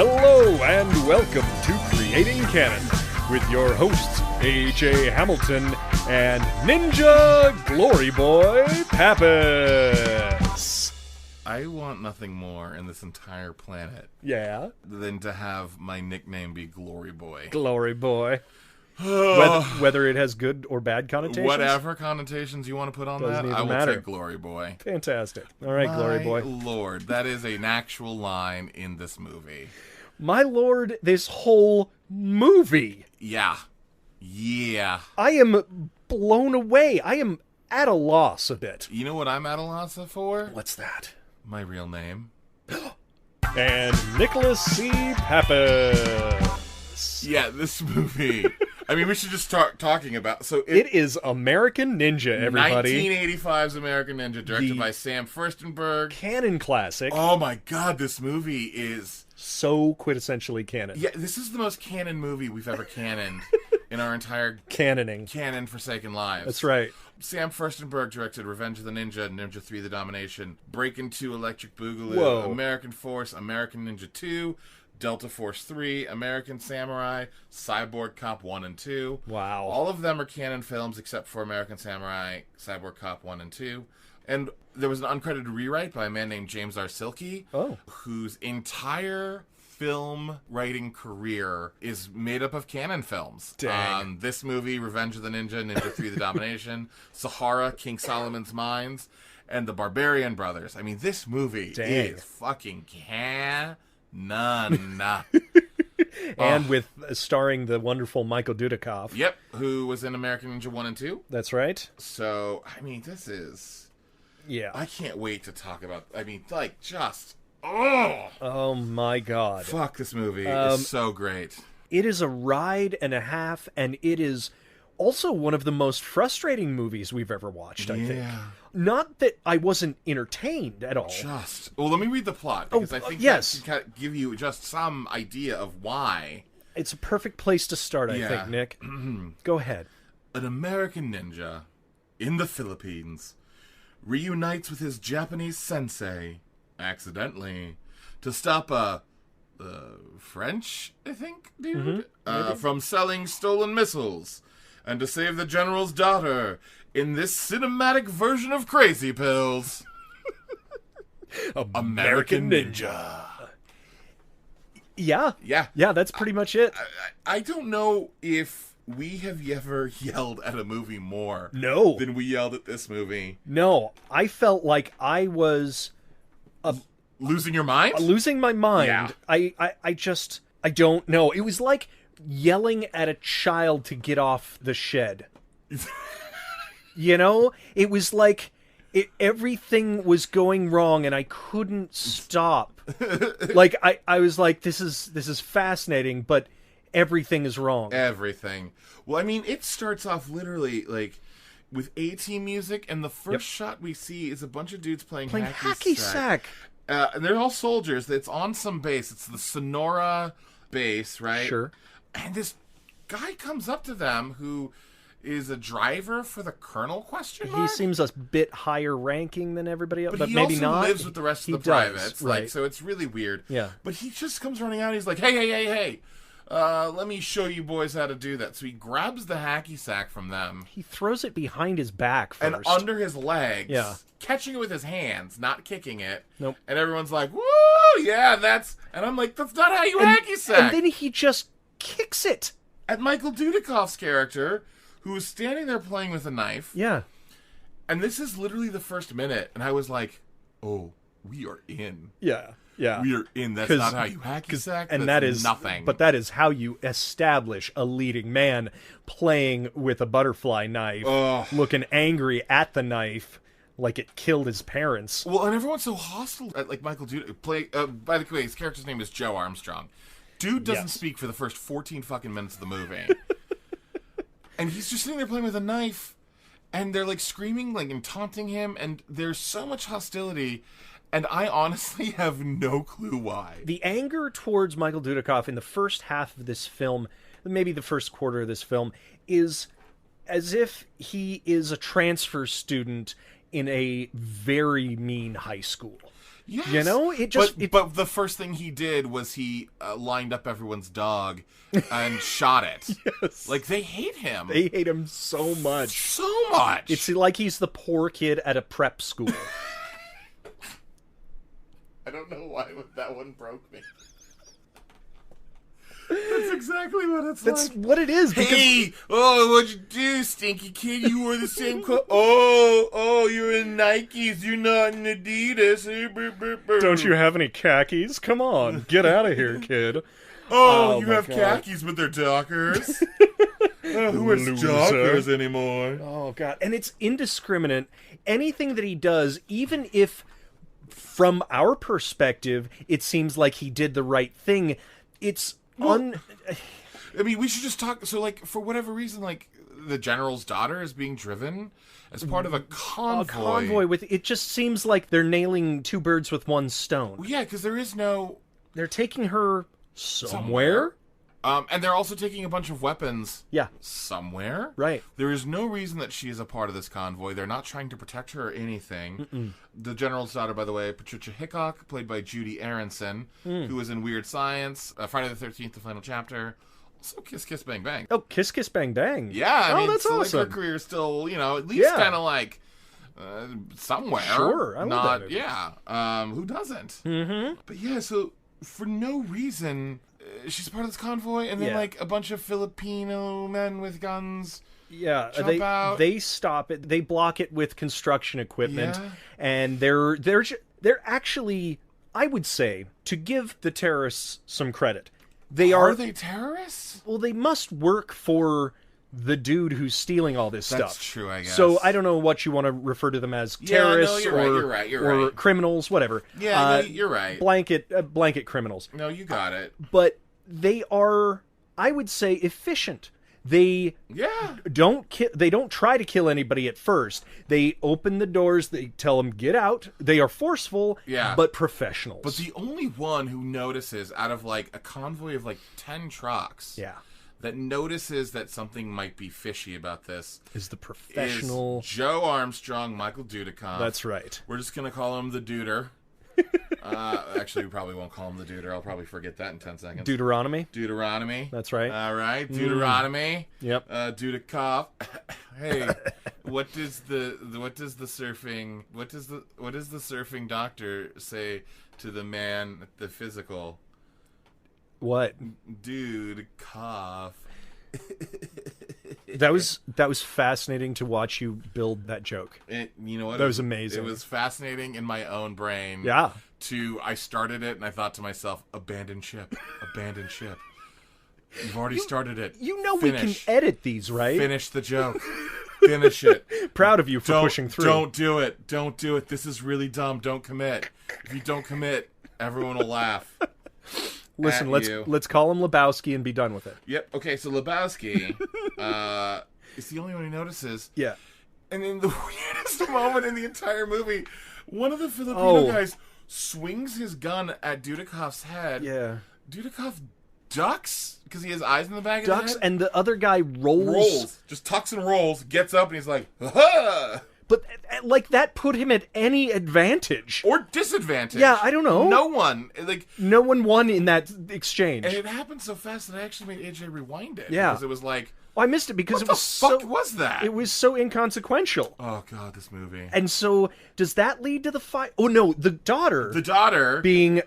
Hello and welcome to Creating Canon with your hosts A.J. Hamilton and Ninja Glory Boy Pappas. I want nothing more in this entire planet Yeah, than to have my nickname be Glory Boy. Glory Boy. Whether it has good or bad connotations? Whatever connotations you want to put on Doesn't that, even I will matter. take Glory Boy. Fantastic. All right, Glory Boy. My lord, that is an actual line in this movie. My lord, this whole movie. Yeah. I am blown away. I am at a loss a bit. You know what I'm at a loss for? What's that? My real name. And Nicholas C. Pappas. Yeah, this movie. I mean, we should just start talking about... So it is American Ninja, everybody. 1985's American Ninja, directed by Sam Furstenberg. Canon classic. Oh my god, this movie is... So quintessentially canon. Yeah, this is the most canon movie we've ever canoned in our entire canon-forsaken lives. That's right. Sam Furstenberg directed Revenge of the Ninja, Ninja 3 The Domination, Breakin' 2 Electric Boogaloo, Whoa. American Force, American Ninja 2, Delta Force 3, American Samurai, Cyborg Cop 1 and 2. Wow. All of them are canon films except for American Samurai, Cyborg Cop 1 and 2. And there was an uncredited rewrite by a man named James R. Silkey, whose entire film writing career is made up of canon films. Dang. This movie, Revenge of the Ninja, Ninja 3 The Domination, Sahara, King Solomon's Mines, and The Barbarian Brothers. I mean, this movie is fucking canon. And with starring the wonderful Michael Dudikoff. Yep, who was in American Ninja 1 and 2. That's right. So, I mean, this is... Yeah. I can't wait to talk about... I mean, like, just... Oh, my God. Fuck, this movie is so great. It is a ride and a half, and it is also one of the most frustrating movies we've ever watched, I think. Not that I wasn't entertained at all. Well, let me read the plot, because I think that can give you just some idea of why. It's a perfect place to start, I think, Nick. Go ahead. An American ninja in the Philippines reunites with his Japanese sensei, accidentally, to stop a French, I think, dude, from selling stolen missiles, and to save the general's daughter in this cinematic version of Crazy Pills. American Ninja. Yeah, that's pretty much it. I don't know if we have ever yelled at a movie more than we yelled at this movie. No, I felt like I was... losing your mind? Losing my mind. Yeah. I don't know. It was like yelling at a child to get off the shed. You know? It was like everything was going wrong and I couldn't stop. Like, I was like, this is fascinating, but everything is wrong. Everything. Well, I mean, it starts off literally, like, with A-Team music, and the first shot we see is a bunch of dudes playing hacky sack. And they're all soldiers. It's on some base. It's the Sonora base, right? Sure. And this guy comes up to them who is a driver for the colonel, question mark? He seems a bit higher ranking than everybody else, but he maybe also not. Lives with the rest of the privates, right? So it's really weird. Yeah. But he just comes running out. He's like, hey. Let me show you boys how to do that. So he grabs the hacky sack from them. He throws it behind his back first. And under his legs. Yeah. Catching it with his hands, not kicking it. Nope. And everyone's like, woo, yeah, that's... And I'm like, that's not how you hacky sack. And then he just kicks it. At Michael Dudikoff's character, who was standing there playing with a knife. Yeah. And this is literally the first minute. And I was like, oh, we are in. Yeah. Yeah. We are in. That's not how you hacky sack. And that's that is nothing. But that is how you establish a leading man playing with a butterfly knife, looking angry at the knife like it killed his parents. Well, and everyone's so hostile at, like, Michael Dudikoff. By the way, his character's name is Joe Armstrong. Dude doesn't speak for the first 14 fucking minutes of the movie. And he's just sitting there playing with a knife, and they're, like, screaming, like, and taunting him, and there's so much hostility. And I honestly have no clue why. The anger towards Michael Dudikoff in the first half of this film, maybe the first quarter of this film, is as if he is a transfer student in a very mean high school. Yes. You know, But the first thing he did was he lined up everyone's dog and shot it. Yes. Like, they hate him. They hate him so much. So much. It's like he's the poor kid at a prep school. I don't know why that one broke me. That's exactly what it's like. That's what it is. Hey, what'd you do, stinky kid? You wore the same clothes. Oh, you're in Nikes. You're not in Adidas. Don't you have any khakis? Come on, get out of here, kid. Oh, you have khakis, but they're Dockers. Who wears Dockers anymore? Oh, God. And it's indiscriminate. Anything that he does, even if from our perspective, it seems like he did the right thing, it's I mean, we should just talk. So, like, for whatever reason, like, the general's daughter is being driven as part of a convoy. A convoy with... It just seems like they're nailing two birds with one stone. Well, yeah, because there is no... They're taking her somewhere? And they're also taking a bunch of weapons. Yeah. Somewhere. Right. There is no reason that she is a part of this convoy. They're not trying to protect her or anything. The general's daughter, by the way, Patricia Hickok, played by Judy Aronson, who was in Weird Science, Friday the 13th, the final chapter. Also, Kiss Kiss Bang Bang. Oh, Kiss Kiss Bang Bang. Yeah, I mean, that's so, awesome. like, her career is still, at least kind of like somewhere. Sure, I love that. Yeah. Who doesn't? Mm-hmm. But yeah, so for no reason, she's part of this convoy, and then like a bunch of Filipino men with guns. Yeah, jump out. They stop it. They block it with construction equipment, Yeah. and they're actually, I would say, to give the terrorists some credit, Are they terrorists? Well, they must work for the dude who's stealing all this stuff. That's true, I guess. So I don't know what you want to refer to them as, terrorists you're right. or criminals, whatever. Yeah, you're right. Blanket criminals. No, you got it. But they are, I would say, efficient. They don't try to kill anybody at first. They open the doors. They tell them get out. They are forceful, but professionals. But the only one who notices out of like a convoy of like 10 trucks, that notices that something might be fishy about this is the professional is Joe Armstrong, Michael Dudikoff. That's right. We're just gonna call him the Duder. Actually, we probably won't call him the Duder. I'll probably forget that in 10 seconds. Deuteronomy. That's right. All right, Deuteronomy. Yep. Dudikoff. Hey, what does the surfing doctor say to the man at the physical? What? Dude, cough. That was fascinating to watch you build that joke. You know what? That was amazing. It was fascinating in my own brain. Yeah. I started it and I thought to myself, abandon ship. Abandon ship. You've already started it. You know we can edit these, right? Finish the joke. Finish it. Proud of you for pushing through. Don't do it. Don't do it. This is really dumb. Don't commit. If you don't commit, everyone will laugh. Listen, let's call him Lebowski and be done with it. Yep. Okay, so Lebowski is the only one who notices. Yeah. And in the weirdest moment in the entire movie, one of the Filipino guys swings his gun at Dudikoff's head. Yeah. Dudikoff ducks because he has eyes in the back of his head. And the other guy rolls. Just tucks and rolls, gets up, and he's like, ha! But, like, that put him at any advantage. Or disadvantage. Yeah, I don't know. No one. No one won in that exchange. And it happened so fast that I actually made AJ rewind it. Yeah. Because it was like... Well, I missed it because what the fuck was that? It was so inconsequential. Oh, God, this movie. And so, does that lead to the fight? Oh, no, the daughter... being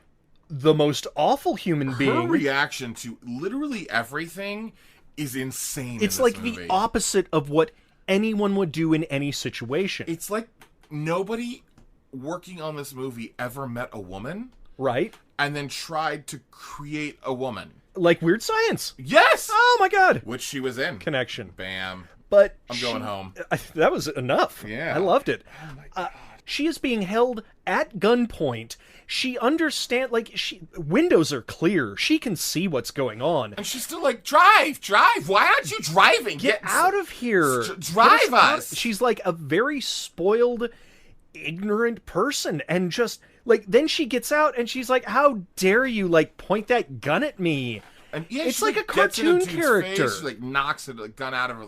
the most awful human being. Her reaction to literally everything is insane. It's like the opposite of what anyone would do in any situation. It's like nobody working on this movie ever met a woman. Right. And then tried to create a woman. Like Weird Science. Yes! Oh my God. Which she was in. Connection. Bam. But I'm going home. That was enough. Yeah. I loved it. Oh my God. She is being held at gunpoint. She understands, windows are clear. She can see what's going on. And she's still like, drive. Why aren't you driving? Get out of here. Drive us. She's like a very spoiled, ignorant person. And just, then she gets out and she's like, how dare you, point that gun at me? And yeah, it's like a cartoon character. Face, she, knocks the gun out of her,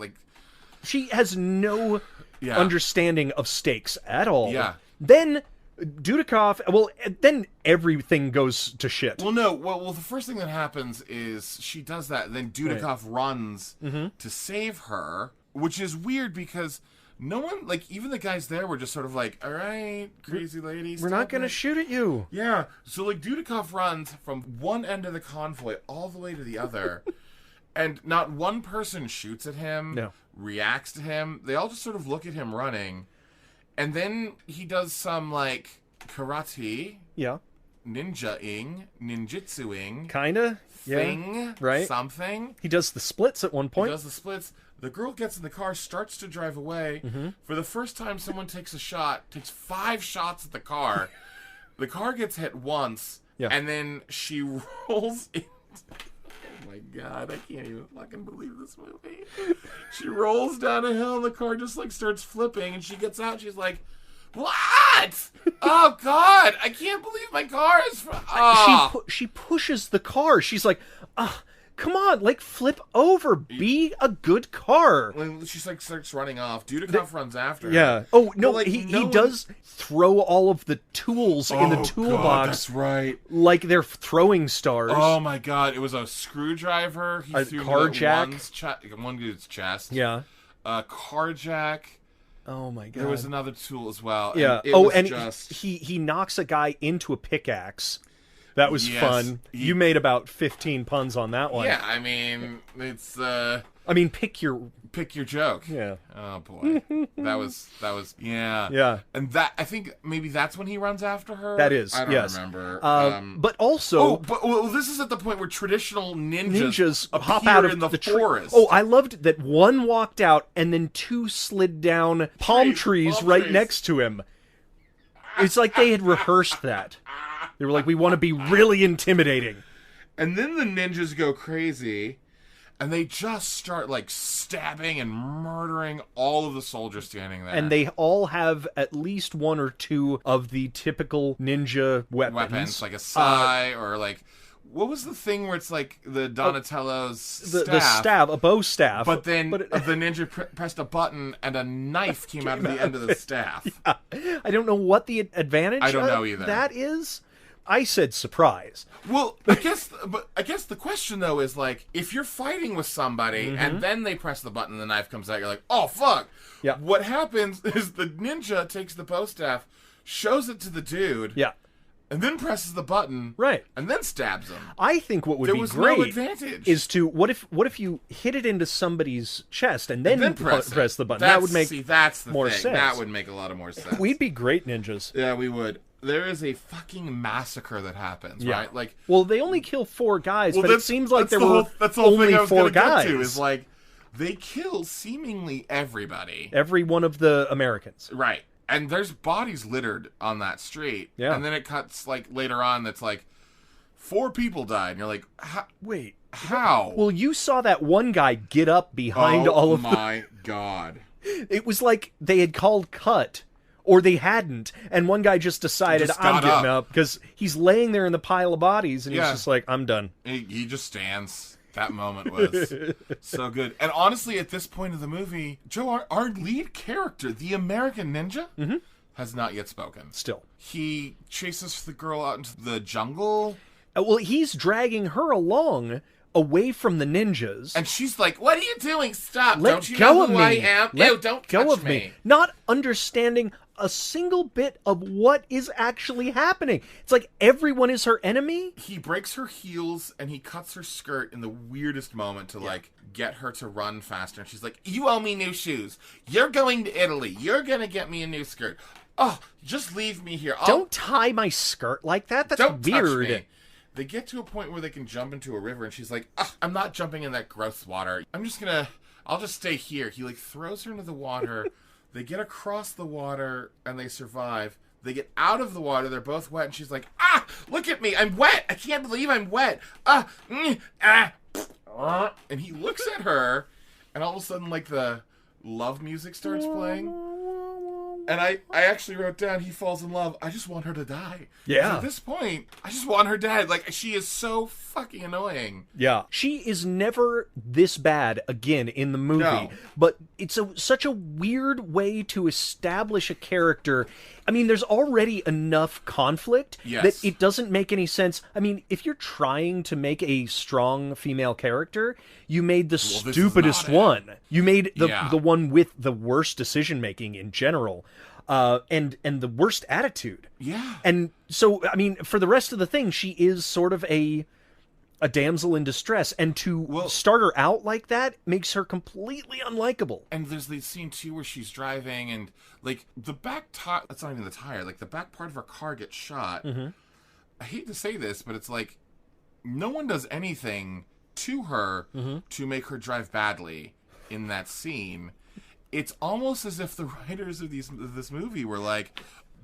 She has no understanding of stakes at all. Yeah. Then Dudikoff, well, then everything goes to shit. Well, no. Well, the first thing that happens is she does that, then Dudikoff runs to save her, which is weird because no one, like, even the guys there were just sort of like, all right, crazy lady, We're not going to shoot at you. Yeah. So, like, Dudikoff runs from one end of the convoy all the way to the other, and not one person shoots at him, reacts to him. They all just sort of look at him running. And then he does some, like, karate. Yeah. Ninjitsuing. Kinda. Thing. Yeah. Right. Something. He does the splits at one point. He does the splits. The girl gets in the car, starts to drive away. For the first time someone takes a shot, takes 5 shots at the car. The car gets hit once. Yeah. And then she rolls in. Oh my God, I can't even fucking believe this movie. She rolls down a hill and the car just like starts flipping and she gets out and she's like, what? Oh God, I can't believe my car is... She pushes the car. She's like, come on, like, flip over. Be a good car. She's like starts running off. Dudikoff runs after her. Yeah. Oh, no, But, like, he does throw all of the tools in the toolbox. God, that's right. Like they're throwing stars. Oh my God, it was a screwdriver. He A threw car into jack. one dude's chest. Yeah. A car jack. Oh my God. There was another tool as well. Yeah. And he knocks a guy into a pickaxe. That was fun. You made about 15 puns on that one. Yeah, I mean, it's pick your joke. Yeah. Oh boy. that was yeah. Yeah. And that, I think maybe that's when he runs after her. That is. I don't yes. remember. But also this is at the point where traditional ninjas hop appear out of in the tree. forest. Oh, I loved that one walked out and then 2 slid down palm trees right next to him. It's like they had rehearsed that. They were like, we want to be really intimidating. And then the ninjas go crazy, and they just start, like, stabbing and murdering all of the soldiers standing there. And they all have at least 1 or 2 of the typical ninja weapons. Like a sai, or, like... What was the thing where it's, like, the Donatello's staff? The staff, a bow staff. But then the ninja pressed a button, and a knife came out of the end of the staff. Yeah. I don't know what the advantage I don't know either. That is... I said surprise. Well, I guess the question though is like, if you're fighting with somebody and then they press the button and the knife comes out, you're like, oh fuck. Yeah. What happens is the ninja takes the bow staff, shows it to the dude. Yeah. And then presses the button. Right. And then stabs him. I think what would be no great advantage. is to what if you hit it into somebody's chest and then press the button. That would make that's the more thing. sense. That would make a lot of more sense. We'd be great ninjas. Yeah, we would. There is a fucking massacre that happens, right? Like, well, they only kill 4 guys, but it seems like there were that's the whole only thing I was 4 gonna guys. Get to, is like they kill seemingly everybody, every one of the Americans, right? And there's bodies littered on that street. Yeah. And then it cuts like later on that's like 4 people died, and you're like, wait, how? Well, you saw that one guy get up behind all of my God! It was like they had called cut. Or they hadn't, and one guy just decided, I'm getting up, because he's laying there in the pile of bodies, and he's just like, I'm done. He just stands. That moment was so good. And honestly, at this point of the movie, Joe, our lead character, the American ninja, has not yet spoken. Still. He chases the girl out into the jungle. Well, he's dragging her along away from the ninjas. And she's like, what are you doing? Stop. Let don't you go know of who me. I am? No, don't go touch of me. Not understanding a single bit of what is actually happening. It's like everyone is her enemy. He breaks her heels and he cuts her skirt in the weirdest moment to like get her to run faster. And she's like, you owe me new shoes. You're going to Italy. You're going to get me a new skirt. Oh, just leave me here. Don't tie my skirt like that. That's don't weird. Touch me. They get to a point where they can jump into a river and she's like, I'm not jumping in that gross water. I'll just stay here. He like throws her into the water. They get across the water, and they survive. They get out of the water. They're both wet, and she's like, look at me. I'm wet. I can't believe I'm wet. And he looks at her, and all of a sudden, like, the love music starts playing. And I actually wrote down, he falls in love. I just want her to die. Yeah. At this point, I just want her dead. Like, she is so fucking annoying. Yeah. She is never this bad again in the movie. No. But it's such a weird way to establish a character I mean, there's already enough conflict Yes. that it doesn't make any sense. I mean, if you're trying to make a strong female character, you made the Well, this is stupidest not it. one. You made the Yeah. the one with the worst decision making in general, and the worst attitude. Yeah. And so, I mean, for the rest of the thing, she is sort of a damsel in distress, and to start her out like that makes her completely unlikable. And there's the scene too where she's driving and like the back tire, that's not even the tire, like the back part of her car gets shot. I hate to say this, but it's like no one does anything to her to make her drive badly in that scene. It's almost as if the writers of this movie were like,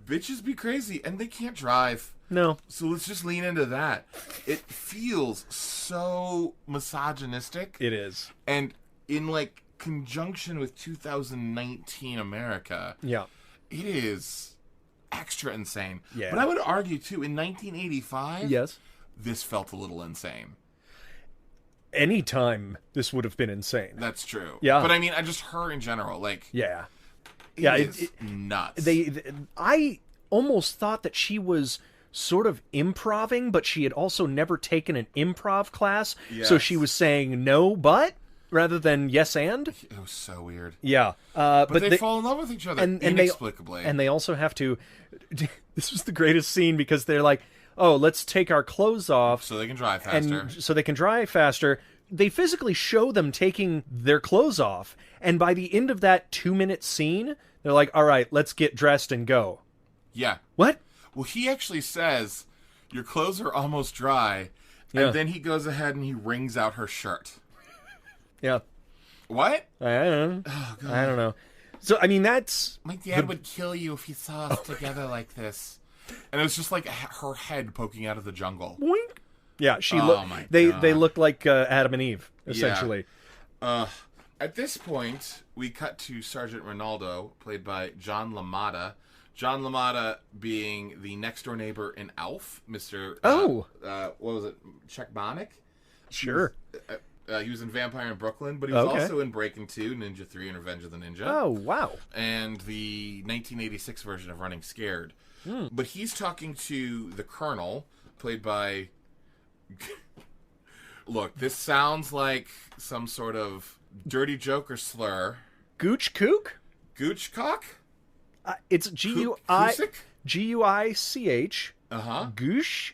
bitches be crazy and they can't drive. No. So let's just lean into that. It feels so misogynistic. It is. And in like conjunction with 2019 America, Yeah. it is extra insane. Yeah. But I would argue too, in 1985, Yes. this felt a little insane. Anytime this would have been insane. That's true. Yeah. But I mean, I just her in general, like, Yeah. it Yeah, is nuts. I almost thought that she was sort of improving, but she had also never taken an improv class, so Yes. she was saying no, but rather than yes and. It was so weird. Yeah, But they fall in love with each other inexplicably. and they also have to. This was the greatest scene because they're like, "Oh, let's take our clothes off so they can drive faster. and so they can drive faster." They physically show them taking their clothes off, and by the end of that 2-minute scene, they're like, "All right, let's get dressed and go." Yeah. What? Well, he actually says, your clothes are almost dry. Yeah. And then he goes ahead and he wrings out her shirt. Yeah. What? I don't know. Oh, God. I don't know. So, I mean, that's... My dad would kill you if he saw us together like this. And it was just like her head poking out of the jungle. Boink. Yeah, she Oh, my they God. they look like Adam and Eve, essentially. At this point, we cut to Sergeant Ronaldo, played by John LaMotta. John LaMotta being the next-door neighbor in Alf, Mr. What was it? Czechbonic? Sure. He was in Vampire in Brooklyn, but he was also in Breaking 2, Ninja 3, and Revenge of the Ninja. Oh, wow. And the 1986 version of Running Scared. But he's talking to the Colonel, played by... Look, this sounds like some sort of dirty joke or slur. Gooch Kook? Goochcock? It's Kusick? Guich. Uh-huh. Goosh.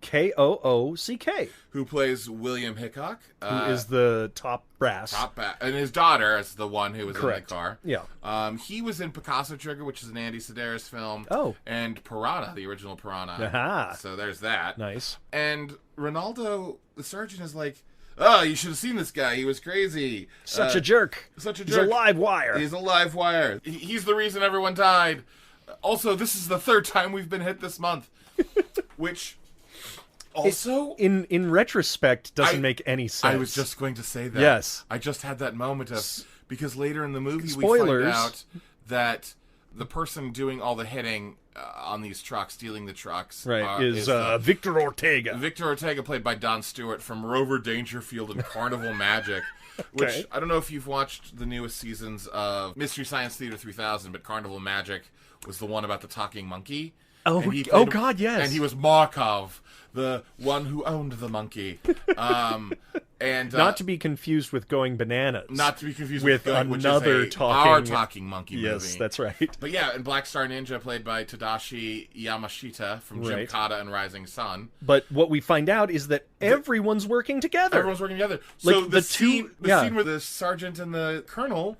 Koock. Who plays William Hickok. Who is the top brass. And his daughter is the one who was Correct. in the car. Yeah. He was in Picasso Trigger, which is an Andy Sedaris film. Oh. And Piranha, the original Piranha. Aha. So there's that. Nice. And Ronaldo, the sergeant, is like, oh, you should have seen this guy. He was crazy. Such a jerk. Such a He's jerk. a live wire. He's a live wire. He's the reason everyone died. Also, this is the third time we've been hit this month. Which... Also, in retrospect, doesn't make any sense. I was just going to say that. Yes. I just had that moment of... Because later in the movie, Spoilers. we find out that the person doing all the hitting on these trucks, stealing the trucks... is Victor Ortega. Victor Ortega, played by Don Stewart from Rover Dangerfield and Carnival Magic. Which, I don't know if you've watched the newest seasons of Mystery Science Theater 3000, but Carnival Magic was the one about the talking monkey. Oh, God, yes. And he was Markov, the one who owned the monkey. And not to be confused with Going Bananas. Not to be confused with Going, which another is our talking monkey movie. Yes, that's right. But yeah, and Black Star Ninja, played by Tadashi Yamashita from Right. Gymkata and Rising Sun. But what we find out is that everyone's working together. Everyone's working together. Like, So the scene two- where the sergeant and the colonel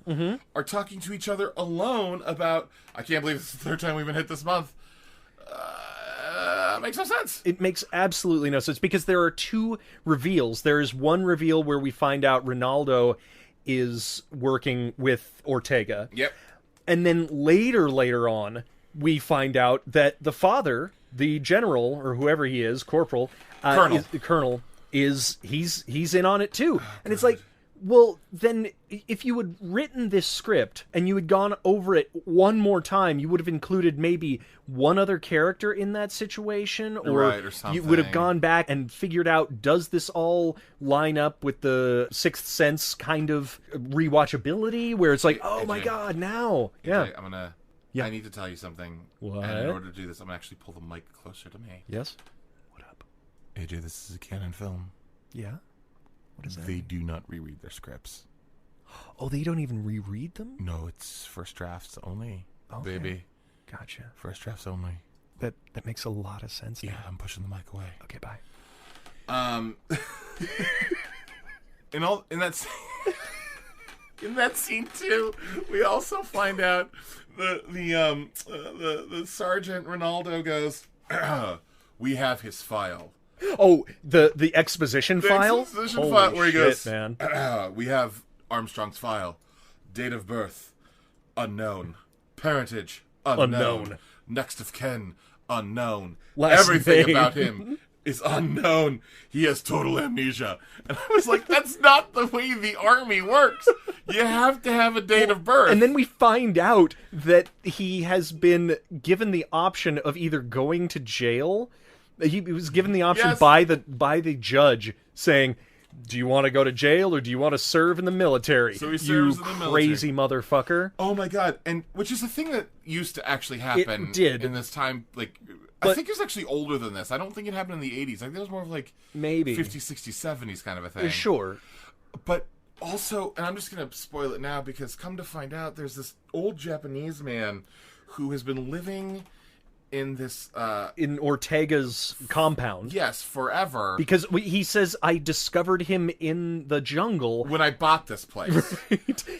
are talking to each other alone about, I can't believe this is the third time we've been hit this month. Makes no sense. It makes absolutely no sense because there are two reveals. There is one reveal where we find out Ronaldo is working with Ortega. Yep. And then later on, we find out that the father, the general, or whoever he is, corporal, Colonel. he's in on it too. And it's like, well, then if you had written this script and you had gone over it one more time, you would have included maybe one other character in that situation, or you would have gone back and figured out, does this all line up with the Sixth Sense kind of rewatchability, where it's like, oh my God, now. Okay, I'm gonna Yeah. I need to tell you something. What? And in order to do this, I'm going to actually pull the mic closer to me. Yes? What up? AJ, this is a canon film. Yeah? What is that? They do not reread their scripts. Oh, they don't even reread them? No, it's first drafts only, Okay. baby. Gotcha. First drafts only. That makes a lot of sense now. Yeah, I'm pushing the mic away. Okay, bye. In that scene too, we also find out the Sergeant Ronaldo goes, "We have his file." Oh, the exposition file? Exposition Holy file where he shit, goes, man. "We have Armstrong's file. Date of birth, unknown. Parentage, unknown. Next of kin, unknown. Last Everything name. about him is unknown. He has total amnesia." And I was like, that's not the way the army works. You have to have a date of birth. And then we find out that he has been given the option of either going to jail. He was given the option Yes. by the judge saying, "Do you want to go to jail or do you want to serve in the military?" So he serves you in the military. crazy motherfucker. Oh my god! And which is a thing that used to actually happen. It did. In this time. Like, I think it was actually older than this. I don't think it happened in the 80s. I think it was more of like Maybe 50s, 60s, 70s kind of a thing. Sure. But also, and I'm just going to spoil it now because come to find out, there's this old Japanese man who has been living in this In Ortega's compound. yes, forever. Because he says, "I discovered him in the jungle." When I bought this place.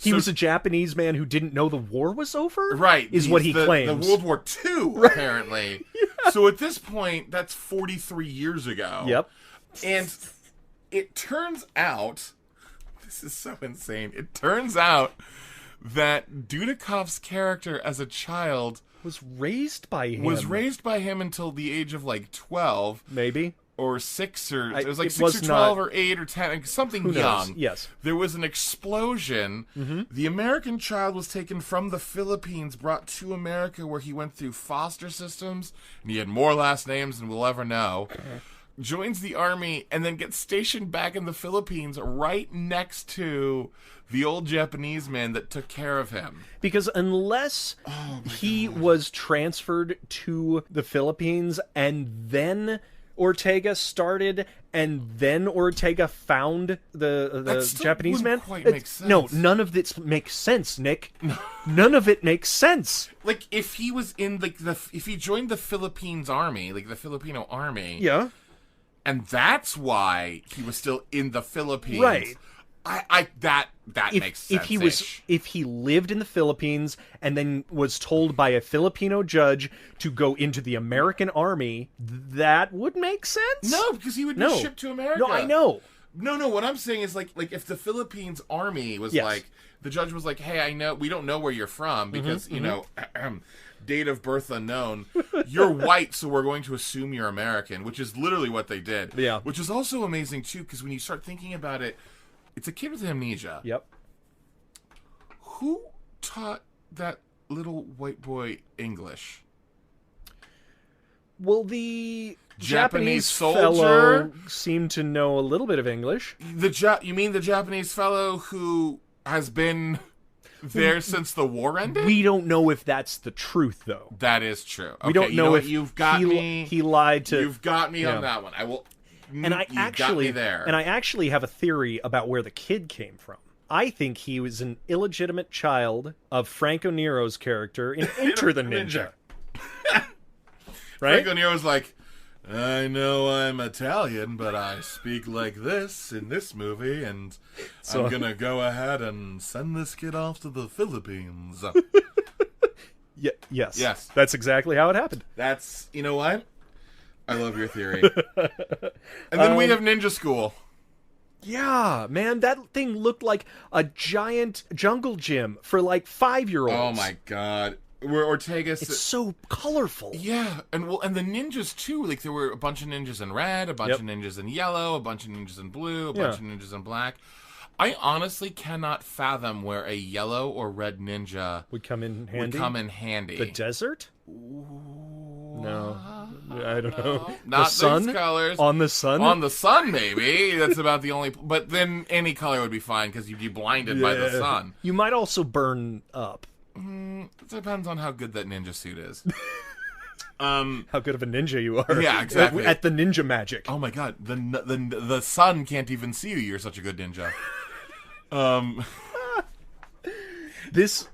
He was a Japanese man who didn't know the war was over? Right. Is what he the claims. The World War II, apparently. So at this point, that's 43 years ago. Yep. And it turns out, this is so insane, it turns out that Dudakov's character as a child Was raised by him. was raised by him until the age of like 12 Maybe. or 6 or it was like it 6 was or 12 not- or 8 or 10, like something Who knows? young. Yes. There was an explosion. The American child was taken from the Philippines, brought to America where he went through foster systems, and he had more last names than we'll ever know. Joins the army and then gets stationed back in the Philippines right next to the old Japanese man that took care of him. Because unless he was transferred to the Philippines and then Ortega started and then Ortega found the That still Japanese man. wouldn't quite make No, sense. none of this makes sense, Nick. None of it makes sense. Like if he was in like if he joined the Philippines army, like the Filipino army, Yeah. and that's why he was still in the Philippines. Right. That makes sense. If he lived in the Philippines and then was told by a Filipino judge to go into the American army, that would make sense. No, because he would be No. shipped to America. No, I know. No, what I'm saying is like if the Philippines army was Yes. like the judge was like, "Hey, I know we don't know where you're from because, you know, date of birth unknown. You're white, so we're going to assume you're American," which is literally what they did. Yeah. Which is also amazing too because when you start thinking about it, it's a kid with amnesia. Yep. Who taught that little white boy English? Well, the Japanese soldier? fellow seemed to know a little bit of English. You mean the Japanese fellow who has been there since the war ended? We don't know if that's the truth, though. That is true. We don't know what? if You've got me. he lied to. You've got me Yeah. on that one. I will. And I you got me there. actually have a theory about where the kid came from. I think he was an illegitimate child of Franco Nero's character in Enter the Ninja. Right? Franco Nero was like, "I know I'm Italian, but I speak like this in this movie, and So- I'm gonna go ahead and send this kid off to the Philippines." Yes. Yes. That's exactly how it happened. That's, you know what? I love your theory. And then we have Ninja School. Yeah, man, that thing looked like a giant jungle gym for like 5-year-olds. Oh my god. Where Ortega It's so colorful. yeah, and the ninjas too. Like there were a bunch of ninjas in red, a bunch Yep. of ninjas in yellow, a bunch of ninjas in blue, a Yeah. bunch of ninjas in black. I honestly cannot fathom where a yellow or red ninja Would come in would handy. come in handy. The desert? No. I don't know. Not the sun? these colors. On the sun? On the sun, maybe. That's about the only. But then any color would be fine because you'd be blinded by the Yeah. sun. You might also burn up. It depends on how good that ninja suit is. How good of a ninja you are. Yeah, exactly. At the ninja magic. Oh my god, the sun can't even see you. You're such a good ninja. This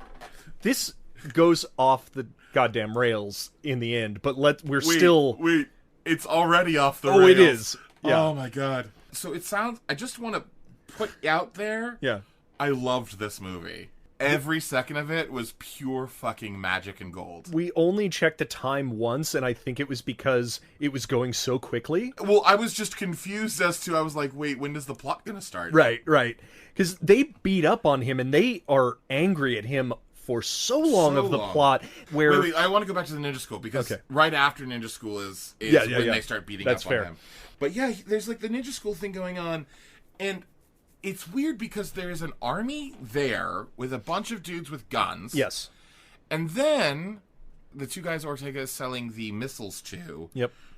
goes off the goddamn rails in the end, but Wait, it's already off the rails. Oh, it is. Yeah. Oh my god. So it sounds, I just want to put out there, Yeah. I loved this movie. Every second of it was pure fucking magic and gold. We only checked the time once, and I think it was because it was going so quickly. Well, I was just confused as to, I was like, wait, when is the plot gonna start? Right. Because they beat up on him, and they are angry at him for so long of the plot. Where Wait, I want to go back to the ninja school, because right after ninja school is when they start beating up on him. But yeah, there's like the ninja school thing going on, and it's weird because there's an army there with a bunch of dudes with guns. Yes. And then the two guys Ortega is selling the missiles to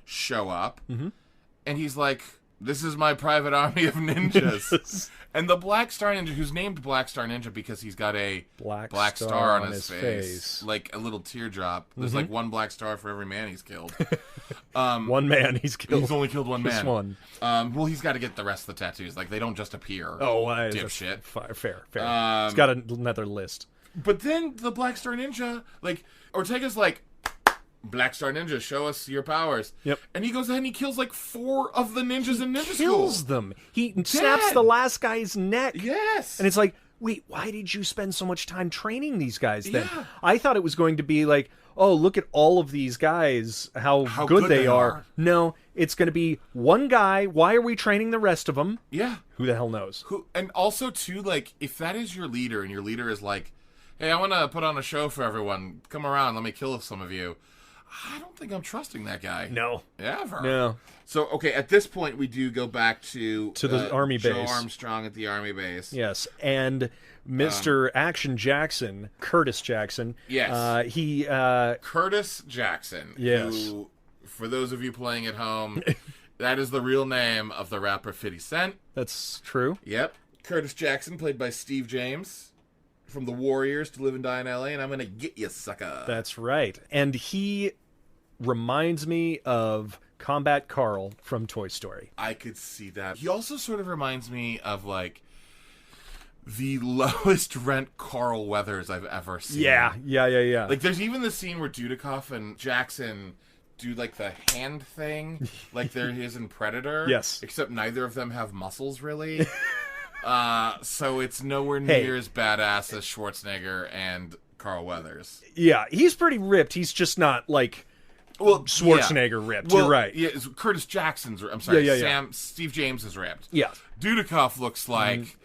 show up. Mm-hmm. And he's like, this is my private army of ninjas. And the Black Star Ninja, who's named Black Star Ninja because he's got a black star on his face. Like a little teardrop. There's like one black star for every man he's killed. One man he's killed. He's only killed one man. Just one. Well, he's got to get the rest of the tattoos. Like, they don't just appear. Oh, dipshit. Fair. He's got another list. But then the Black Star Ninja, like, Ortega's like, Black Star Ninja, show us your powers. Yep. And he goes ahead and he kills like 4 of the ninjas in Ninja School. Kills them. He snaps the last guy's neck. Yes. And it's like, wait, why did you spend so much time training these guys then? Yeah. I thought it was going to be like, oh, look at all of these guys, how good they are. No, it's going to be one guy. Why are we training the rest of them? Yeah. Who the hell knows? And also, too, like, if that is your leader and your leader is like, hey, I want to put on a show for everyone. Come around. Let me kill some of you. I don't think I'm trusting that guy. No. Ever. No. So, okay, at this point, we do go back to the army Joe base. Armstrong at the army base. Yes, and Mr. Action Jackson, Curtis Jackson. Yes. Curtis Jackson. Yes. Who, for those of you playing at home, that is the real name of the rapper 50 Cent. That's true. Yep. Curtis Jackson, played by Steve James. From the Warriors to Live and Die in LA, and I'm gonna get you, sucker. That's right. And he reminds me of Combat Carl from Toy Story. I could see that. He also sort of reminds me of, like, the lowest rent Carl Weathers I've ever seen. Yeah. Like, there's even the scene where Dudikoff and Jackson do, like, the hand thing, like there is in Predator. Yes. Except neither of them have muscles, really. So it's nowhere near as badass as Schwarzenegger and Carl Weathers. Yeah, he's pretty ripped. He's just not like Schwarzenegger ripped. You're right. Yeah, Curtis Jackson's. I'm sorry. Yeah. Steve James is ripped. Yeah. Dudikoff looks like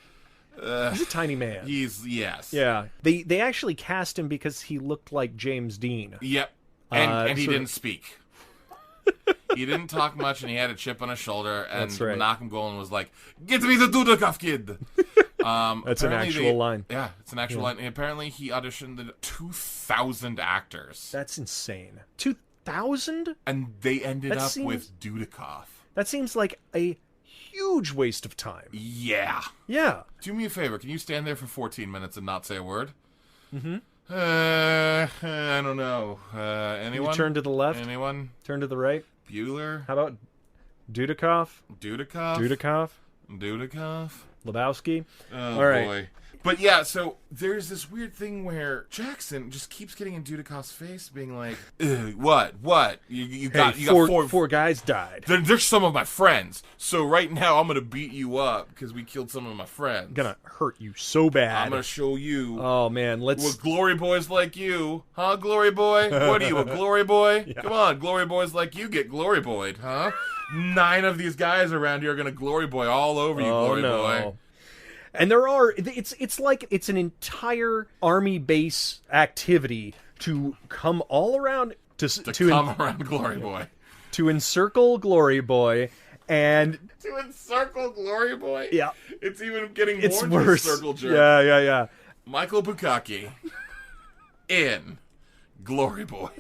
he's a tiny man. Yes. Yeah. They actually cast him because he looked like James Dean. Yep. And he didn't speak. He didn't talk much, and he had a chip on his shoulder, and Menachem Golan was like, "Get me the Dudikoff kid!" That's an actual line. Yeah, it's an actual line. And apparently, he auditioned 2,000 actors. That's insane. 2,000? And they ended up with Dudikoff. That seems like a huge waste of time. Yeah. Yeah. Do me a favor. Can you stand there for 14 minutes and not say a word? Mm-hmm. I don't know. Anyone? You turn to the left. Anyone? Turn to the right. Bueller. How about Dudikoff? Lebowski. Oh, all right. Boy. But yeah, so there's this weird thing where Jackson just keeps getting in Dudikoff's face, being like, "What? You got four guys died. They're some of my friends. So right now I'm gonna beat you up because we killed some of my friends. I'm gonna hurt you so bad. I'm gonna show you. Oh man, what glory boys like you, huh? Glory boy? What are you, a glory boy? Yeah. Come on, glory boys like you get glory boyed, huh? 9 of these guys around here are gonna glory boy all over you, glory boy." And it's like it's an entire army base activity to come all around to come around Glory Boy, to encircle Glory Boy, and to encircle Glory Boy. Yeah, it's even getting more. It's worse. Circle jerk. Yeah. Michael Bukkake in Glory Boy.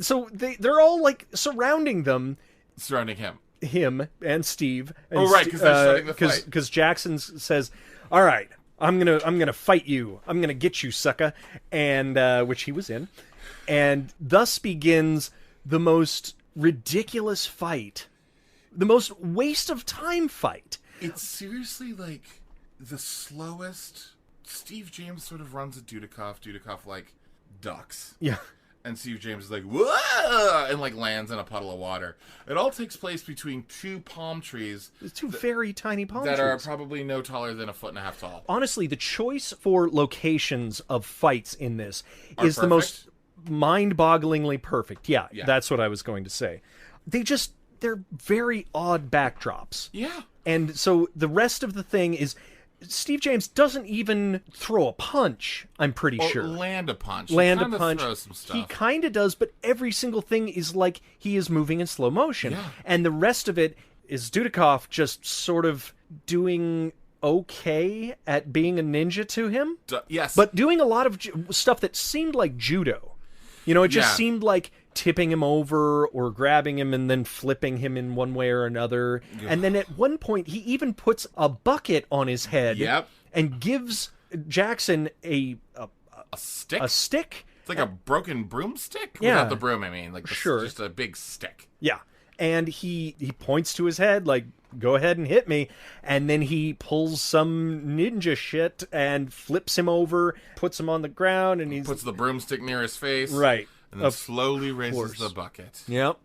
So they're all like surrounding him and Steve. And right, because they're starting the fight. Because Jackson says, "All right, I'm gonna fight you. I'm gonna get you, sucker. And which he was in. And thus begins the most ridiculous fight. The most waste of time fight. It's seriously like the slowest. Steve James sort of runs at Dudikoff. Dudikoff like ducks. Yeah. And Steve James is like, whoa! And like lands in a puddle of water. It all takes place between two palm trees. Two very tiny palm trees. That are probably no taller than 1.5 feet tall. Honestly, the choice for locations of fights in this is perfect? the most mind-bogglingly perfect. Yeah, that's what I was going to say. They're very odd backdrops. Yeah. And so the rest of the thing is Steve James doesn't even throw a punch, I'm pretty sure. Land a punch. Land he a punch. Throws some stuff. He kind of does, but every single thing is like he is moving in slow motion. Yeah. And the rest of it is Dudikoff just sort of doing okay at being a ninja to him. Yes. But doing a lot of stuff that seemed like judo. It just seemed like tipping him over or grabbing him and then flipping him in one way or another. And then at one point, he even puts a bucket on his head and gives Jackson a stick? A stick? It's like a broken broomstick? Yeah. Without the broom, I mean. Like just a big stick. Yeah. And he points to his head like, go ahead and hit me. And then he pulls some ninja shit and flips him over, puts him on the ground, and he puts the broomstick near his face. Right. And then slowly raises the bucket. Yep.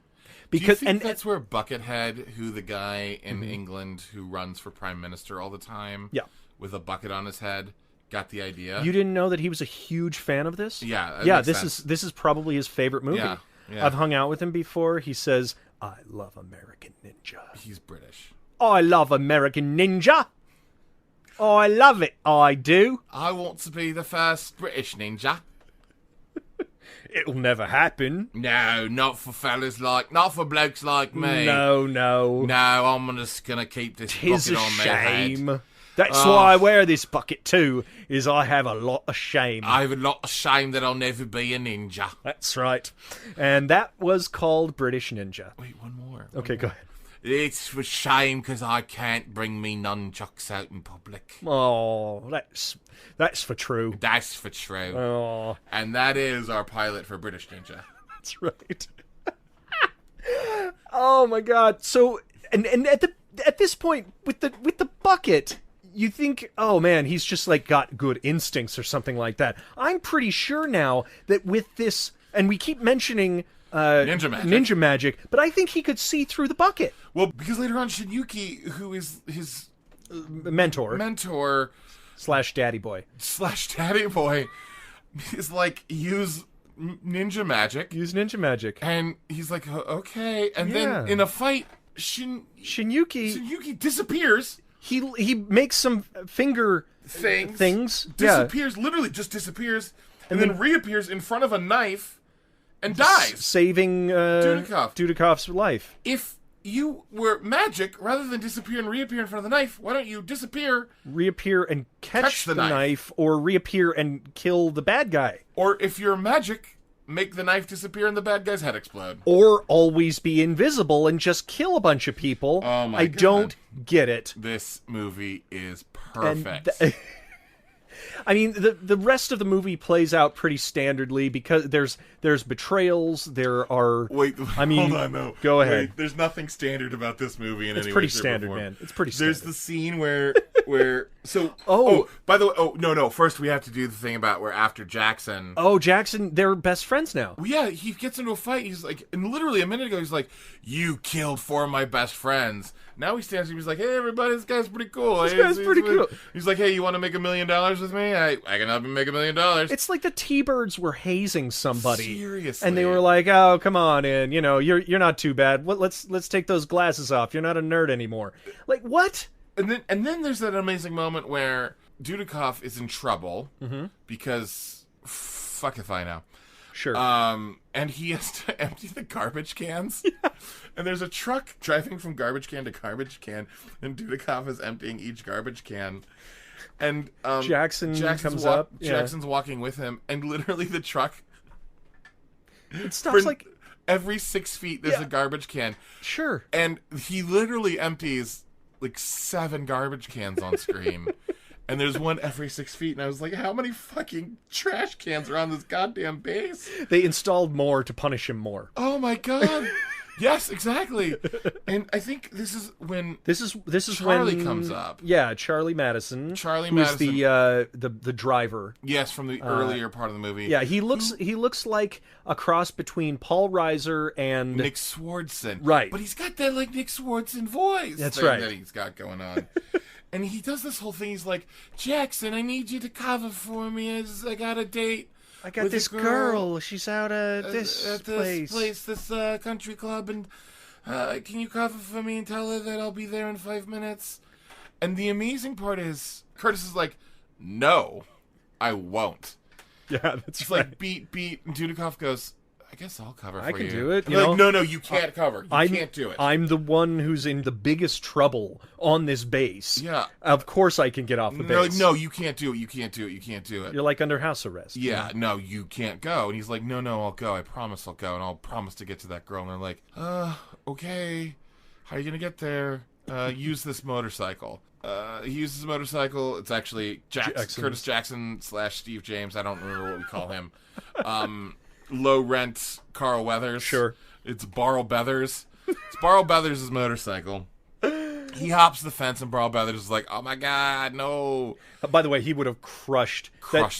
Because, do you think that's where Buckethead, who the guy in England who runs for Prime Minister all the time, with a bucket on his head, got the idea? You didn't know that he was a huge fan of this? Yeah. Yeah, this is probably his favorite movie. Yeah. I've hung out with him before. He says, I love American Ninja. He's British. I love American Ninja. I love it. I do. I want to be the first British ninja. It'll never happen. No, not for blokes like me. No. No, I'm just gonna keep this bucket on my head. Shame. That's why I wear this bucket too, is I have a lot of shame. I have a lot of shame that I'll never be a ninja. That's right. And that was called British Ninja. Wait, one more. Okay, go ahead. It's for shame because I can't bring me nunchucks out in public. Oh, that's for true. That's for true. Oh. And that is our pilot for British Ninja. That's right. Oh my God. So and at this point with the bucket, you think, oh man, he's just like got good instincts or something like that. I'm pretty sure now that with this, and we keep mentioning ninja magic, but I think he could see through the bucket. Well, because later on, Shinyuki, who is his mentor slash daddy boy, is like, use ninja magic. And he's like, okay. And then in a fight, Shinyuki disappears. He makes some finger things. Disappears, literally just disappears, and then reappears in front of a knife. And dies. Saving Dudikoff's life. If you were magic, rather than disappear and reappear in front of the knife, why don't you reappear and catch the knife, or reappear and kill the bad guy? Or if you're magic, make the knife disappear and the bad guy's head explode. Or always be invisible and just kill a bunch of people. Oh my God. I don't get it. This movie is perfect. I mean, the rest of the movie plays out pretty standardly because there's betrayals. There are. Wait, hold on, no. Go ahead. Wait, there's nothing standard about this movie in any way. It's pretty standard, man. It's pretty standard. There's the scene where by the way, no. First, we have to do the thing about where after Jackson. Oh, Jackson, they're best friends now. Well, yeah, he gets into a fight. He's like, and literally a minute ago, he's like, "You killed 4 of my best friends." Now he stands and he's like, "Hey, everybody, this guy's pretty cool. He's like, "Hey, you want to make $1 million with me? I can help you make $1 million." It's like the T-Birds were hazing somebody. Seriously. And they were like, "Oh, come on in. You're not too bad. Let's take those glasses off. You're not a nerd anymore." Like, what? And then there's that amazing moment where Dudikoff is in trouble because fuck if I know. Sure. And he has to empty the garbage cans. Yeah. And there's a truck driving from garbage can to garbage can, and Dudikoff is emptying each garbage can. And Jackson's comes up. Jackson's walking with him, and literally the truck. It stops like every 6 feet. There's a garbage can. Sure. And he literally empties like 7 garbage cans on screen. And there's one every 6 feet, and I was like, how many fucking trash cans are on this goddamn base? They installed more to punish him more. Oh my god. Yes, exactly. And I think this is when Charlie when comes up. Yeah, Charlie Madison. Charlie who's Madison. the driver. Yes, from the earlier part of the movie. Yeah, he looks like a cross between Paul Reiser and Nick Swardson. Right. But he's got that like Nick Swardson voice. That's right. That he's got going on. And he does this whole thing. He's like, Jackson, I need you to cover for me. I got a date. I got this girl. She's out at at this place. this country club, and can you cover for me and tell her that I'll be there in 5 minutes? And the amazing part is, Curtis is like, no, I won't. Yeah, that's It's right. like, beat, and Dudikoff goes, I guess I'll cover for you. I can do it. I'm like, no, you can't cover. You can't do it. I'm the one who's in the biggest trouble on this base. Yeah. Of course I can get off the base. No, you can't do it. You can't do it. You can't do it. You're like under house arrest. Yeah, no, you can't go. And he's like, no, I'll go. I promise I'll go. And I'll promise to get to that girl. And they're like, okay. How are you going to get there? Use this motorcycle. He uses a motorcycle. It's actually Curtis Jackson / Steve James. I don't remember what we call him. Low rent Carl Weathers. Sure. It's Barl Beathers. It's Barl Beathers' motorcycle. He hops the fence and Barl Beathers is like, oh my god, no. By the way, he would have crushed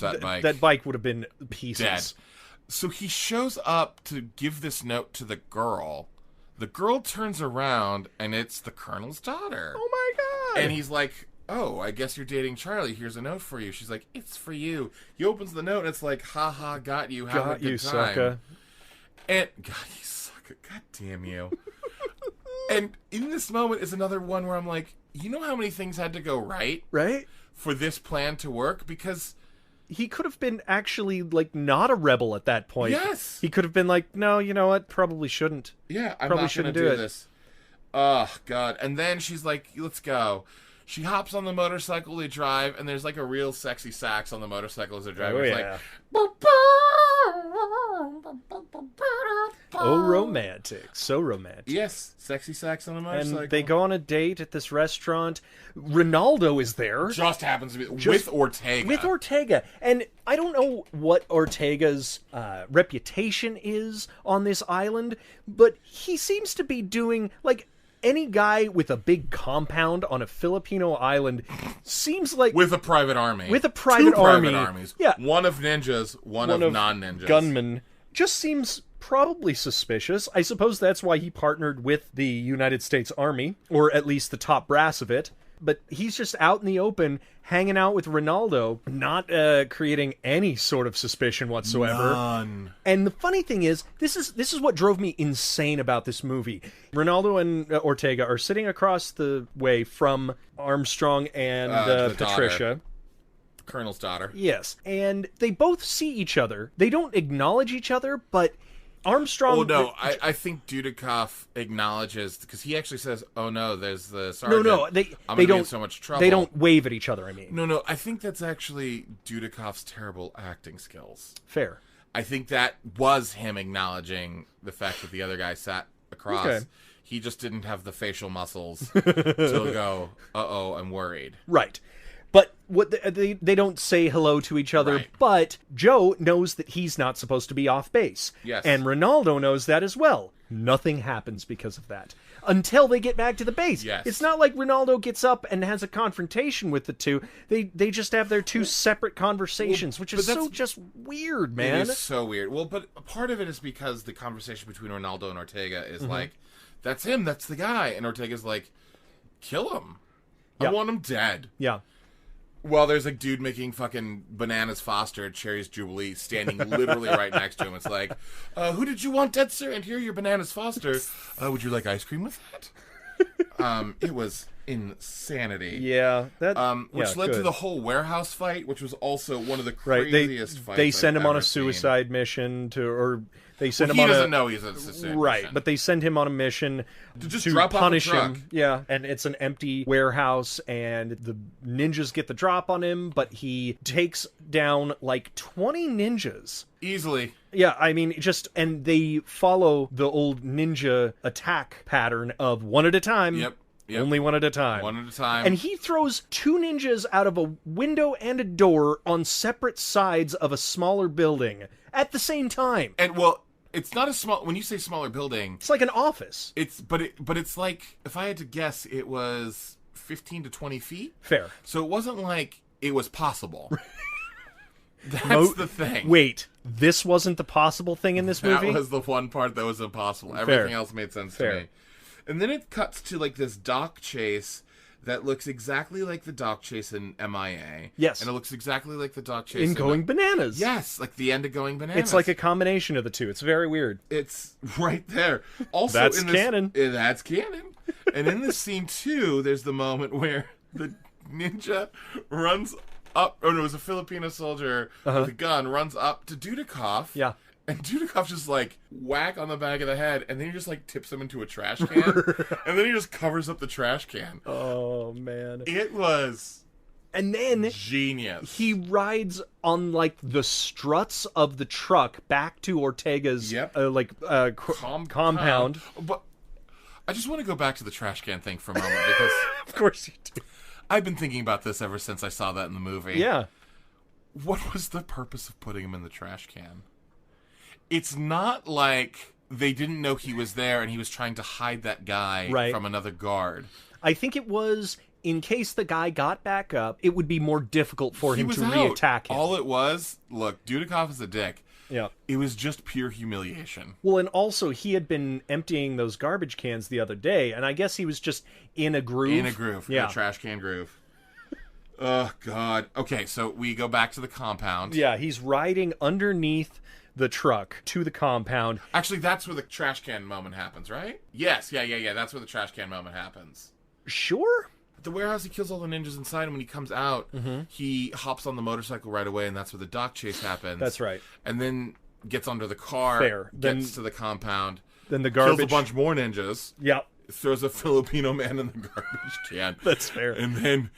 that bike. That bike would have been pieces. Dead. So he shows up to give this note to the girl. The girl turns around and it's the Colonel's daughter. Oh my god. And he's like, oh, I guess you're dating Charlie. Here's a note for you. She's like, it's for you. He opens the note and it's like, haha, got you. Have a good time. Sucker. And, God, you sucker. God damn you. And in this moment is another one where I'm like, you know how many things had to go right? Right? For this plan to work? Because he could have been actually, like, not a rebel at that point. Yes. He could have been like, no, you know what? Probably shouldn't. Yeah, I'm Probably not going to do this. Oh, God. And then she's like, let's go. She hops on the motorcycle, they drive, and there's like a real sexy sax on the motorcycle as they're driving. Oh, it's yeah. like, oh, romantic. So romantic. yes, sexy sax on the motorcycle. And they go on a date at this restaurant. Ronaldo is there. Just happens to be with Ortega. With Ortega. And I don't know what Ortega's reputation is on this island, but he seems to be doing, like, any guy with a big compound on a Filipino island seems like... With a private army. With a private army. Private armies. Yeah. One of ninjas, one of non-ninjas. Gunmen. Just seems probably suspicious. I suppose that's why he partnered with the United States Army, or at least the top brass of it. But he's just out in the open, hanging out with Ronaldo, not creating any sort of suspicion whatsoever. None. And the funny thing is, this is what drove me insane about this movie. Ronaldo and Ortega are sitting across the way from Armstrong and Patricia. Daughter. Colonel's daughter. Yes. And they both see each other. They don't acknowledge each other, but Armstrong... Oh, no, I think Dudikoff acknowledges, because he actually says, oh, no, there's the sergeant. No, they don't, be in so much trouble. They don't wave at each other, I mean. No, I think that's actually Dudikoff's terrible acting skills. Fair. I think that was him acknowledging the fact that the other guy sat across. Okay. He just didn't have the facial muscles to go, uh-oh, I'm worried. Right. But what they don't say hello to each other, Right. But Joe knows that he's not supposed to be off base. Yes. And Ronaldo knows that as well. Nothing happens because of that. Until they get back to the base. Yes. It's not like Ronaldo gets up and has a confrontation with the two. They just have their two separate conversations, which is so just weird, man. It is so weird. Well, but part of it is because the conversation between Ronaldo and Ortega is like, that's him, that's the guy. And Ortega's like, kill him. Yeah. I want him dead. Yeah. Well, there's a dude making fucking bananas Foster at Cherry's Jubilee standing literally right next to him. It's like, who did you want dead, sir? And here are your bananas Foster. Would you like ice cream with that? It was insanity. Yeah. Which led to the whole warehouse fight, which was also one of the Right. craziest fights They send I've him on ever a suicide seen. mission to... They send him He on doesn't know he's a suicide right, mission. but they send him on a mission To just to drop off a punish truck. him. Yeah, and it's an empty warehouse, and the ninjas get the drop on him, but he takes down like 20 ninjas. Easily. Yeah, I mean, and they follow the old ninja attack pattern of one at a time. Yep. Yep. Only one at a time. One at a time. And he throws 2 ninjas out of a window and a door on separate sides of a smaller building at the same time. And, well, it's not a small... When you say smaller building... It's like an office. But it's like, if I had to guess, it was 15 to 20 feet? Fair. So it wasn't like it was possible. That's the thing. Wait, this wasn't the possible thing in this movie? That was the one part that was impossible. Everything else made sense to me. And then it cuts to, like, this dock chase that looks exactly like the dock chase in MIA. Yes. And it looks exactly like the dock chase in Going Bananas. Yes, like the end of Going Bananas. It's like a combination of the two. It's very weird. It's right there. Also, that's canon. That's canon. And in this scene, too, there's the moment where the ninja runs up, or no, it was a Filipino soldier with a gun, runs up to Dudikoff. Yeah. And Dudikoff just, like, whack on the back of the head, and then he just, like, tips him into a trash can. And then he just covers up the trash can. Oh, man. It was... And then... genius. He rides on, like, the struts of the truck back to Ortega's, compound. But I just want to go back to the trash can thing for a moment, because... Of course you do. I've been thinking about this ever since I saw that in the movie. Yeah. What was the purpose of putting him in the trash can? It's not like they didn't know he was there and he was trying to hide that guy from another guard. I think it was, in case the guy got back up, it would be more difficult for him to re-attack him. All it was, look, Dudikoff is a dick. Yeah. It was just pure humiliation. Well, and also, he had been emptying those garbage cans the other day, and I guess he was just in a groove. In a trash can groove. Oh, God. Okay, so we go back to the compound. Yeah, he's riding underneath the truck to the compound. Actually, that's where the trash can moment happens, right? Yes, yeah. That's where the trash can moment happens. Sure? At the warehouse, he kills all the ninjas inside, and when he comes out, he hops on the motorcycle right away, and that's where the dock chase happens. That's right. And then gets under the car, gets to the compound, then the garbage... kills a bunch more ninjas. Yep. Throws a Filipino man in the garbage can. That's fair. And then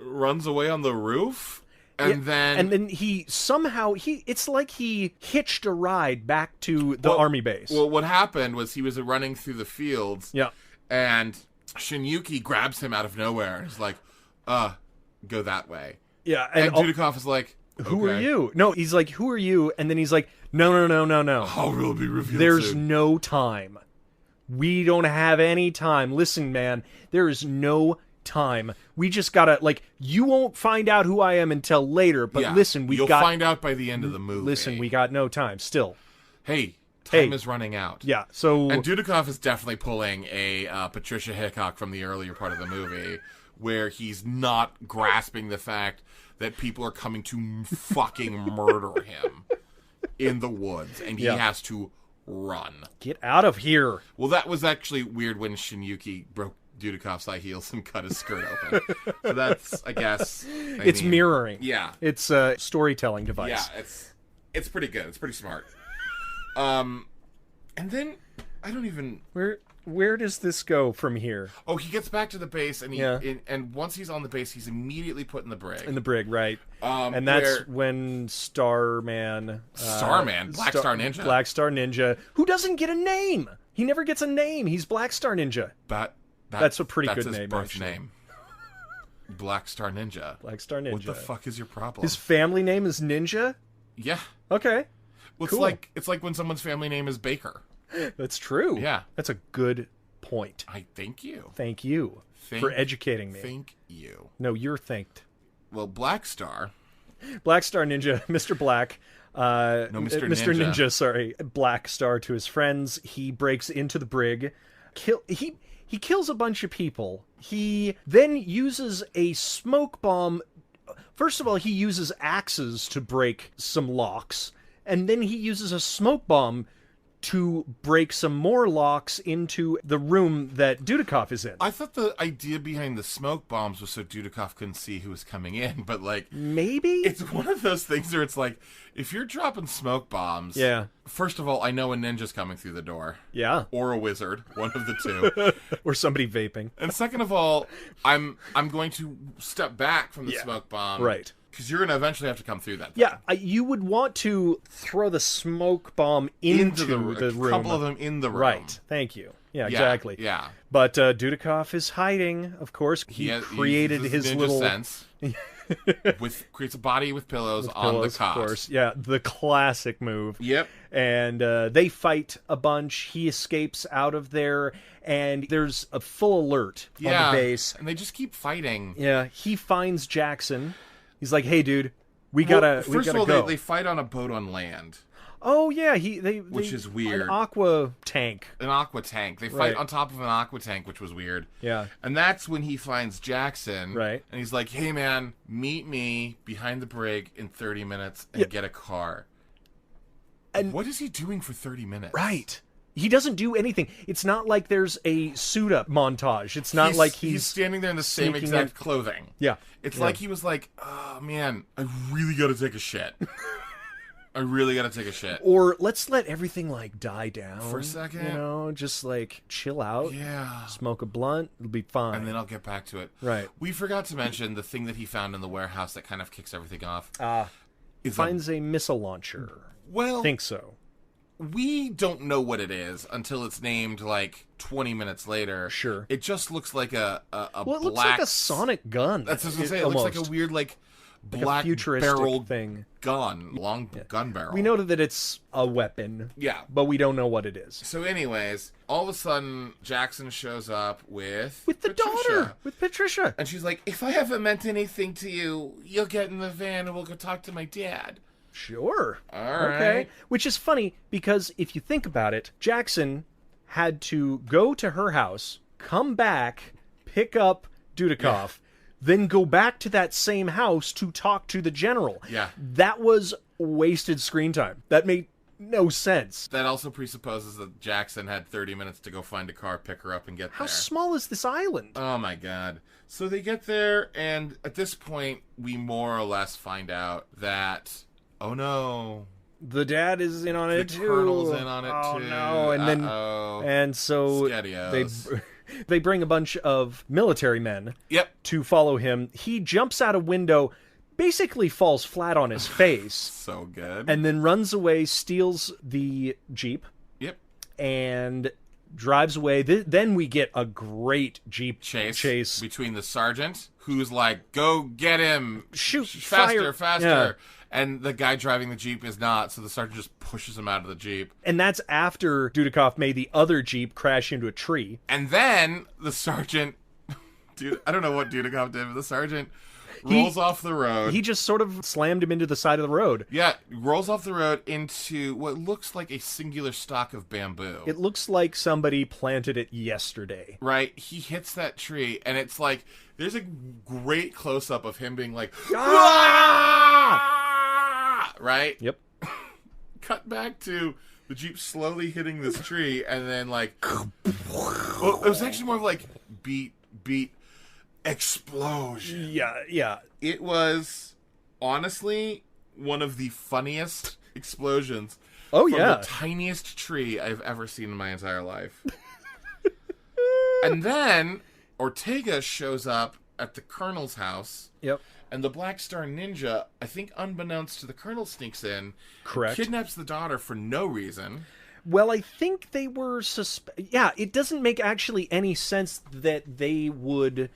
runs away on the roof. And then he somehow it's like he hitched a ride back to the army base. Well, what happened was he was running through the fields. Yeah. And Shinyuki grabs him out of nowhere and is like, go that way. Yeah. And Dudikoff is like, who are you? No, he's like, who are you? And then he's like, no. I'll really be revealed There's soon. no time. We don't have any time. Listen, man, there is no time. We just gotta, like, you won't find out who I am until later, but listen, you'll find out by the end of the movie. Listen, we got no time still. Hey, time is running out. Yeah, so... And Dudikoff is definitely pulling a Patricia Hickok from the earlier part of the movie, where he's not grasping the fact that people are coming to fucking murder him in the woods, and he has to run. Get out of here. Well, that was actually weird when Shinyuki broke Dudikoff's high heels and cut his skirt open. So that's, I guess... It's mirroring. Yeah. It's a storytelling device. Yeah, it's pretty good. It's pretty smart. And then, I don't even... Where does this go from here? Oh, he gets back to the base, and and once he's on the base, he's immediately put in the brig. In the brig, right. And that's when Starman... Black Star Ninja. Black Star Ninja, who doesn't get a name. He never gets a name. He's Black Star Ninja. That's a pretty good his name, birth actually. name. Black Star Ninja. Black Star Ninja. What the fuck is your problem? His family name is Ninja? Yeah. Okay. Well, cool. It's like when someone's family name is Baker. That's true. Yeah. That's a good point. I thank you. Thank you for educating me. Thank you. No, you're thanked. Well, Black Star Ninja, Mr. Black. Mr. Ninja, sorry. Black Star to his friends. He breaks into the brig. He kills a bunch of people. He then uses a smoke bomb. First of all, he uses axes to break some locks. And then he uses a smoke bomb to break some more locks into the room that Dudikoff is in. I thought the idea behind the smoke bombs was so Dudikoff couldn't see who was coming in, but, like... Maybe? It's one of those things where it's like, if you're dropping smoke bombs... Yeah. First of all, I know a ninja's coming through the door. Yeah. Or a wizard. One of the two. Or somebody vaping. And second of all, I'm going to step back from the smoke bomb. Right. Because you're going to eventually have to come through that thing. Yeah, you would want to throw the smoke bomb into the room. A couple of them in the room. Right, thank you. Yeah, exactly. Yeah. But Dudikoff is hiding, of course. He created uses his ninja little sense. Creates a body with pillows on pillows, the cot. of course. Yeah, the classic move. Yep. And they fight a bunch. He escapes out of there, and there's a full alert on the base. And they just keep fighting. Yeah, he finds Jackson. He's like, "Hey, dude, we gotta go." They fight on a boat on land. Oh yeah, which is weird. An aqua tank. An aqua tank. They fight on top of an aqua tank, which was weird. Yeah. And that's when he finds Jackson. Right. And he's like, "Hey man, meet me behind the brig in 30 minutes and get a car." And what is he doing for 30 minutes? Right. He doesn't do anything. It's not like there's a suit up montage. It's not like he's standing there in the same exact clothing. Yeah. It's like he was like, "Oh man, I really got to take a shit." I really gotta take a shit. Or let's let everything like die down for a second. You know, just like chill out. Yeah. Smoke a blunt. It'll be fine. And then I'll get back to it. Right. We forgot to mention the thing that he found in the warehouse that kind of kicks everything off. Finds a missile launcher. Well, I think so. We don't know what it is until it's named like 20 minutes later. Sure. It just looks like a it looks like a sonic gun. That's what I was gonna say. It looks like a weird like black futuristic barrel thing. Gun, long gun barrel. We know that it's a weapon. Yeah. But we don't know what it is. So anyways, all of a sudden Jackson shows up with the Patricia. daughter, with Patricia. And she's like, "If I haven't meant anything to you, you'll get in the van and we'll go talk to my dad." Sure. All right. Okay. Which is funny because if you think about it, Jackson had to go to her house, come back, pick up Dudikoff, then go back to that same house to talk to the general. Yeah. That was wasted screen time. That made no sense. That also presupposes that Jackson had 30 minutes to go find a car, pick her up, and get there. How small is this island? Oh my god. So they get there, and at this point, we more or less find out that, oh no, the dad is in on it too. The colonel's in on it too. Oh no! And so they bring a bunch of military men. To follow him. He jumps out a window, basically falls flat on his face. So good. And then runs away, steals the Jeep. And drives away. Then we get a great Jeep chase between the sergeant, who's like, "Go get him! Shoot! Faster! Fire. Yeah. And the guy driving the Jeep is not, so the sergeant just pushes him out of the Jeep. And that's after Dudikoff made the other Jeep crash into a tree. And then the sergeant... Dude, I don't know what Dudikoff did, but the sergeant rolls off the road. He just sort of slammed him into the side of the road. Yeah, rolls off the road into what looks like a singular stalk of bamboo. It looks like somebody planted it yesterday. Right? He hits that tree, and it's like... There's a great close-up of him being like... Ah! Right? Yep. Cut back to the Jeep slowly hitting this tree, and then like, well, it was actually more of like beat, explosion. Yeah. It was honestly one of the funniest explosions. From the tiniest tree I've ever seen in my entire life. And then Ortega shows up at the Colonel's house. Yep. And the Black Star Ninja, I think unbeknownst to the Colonel, sneaks in. Correct. Kidnaps the daughter for no reason. Well, I think they were Yeah, it doesn't make actually any sense that they would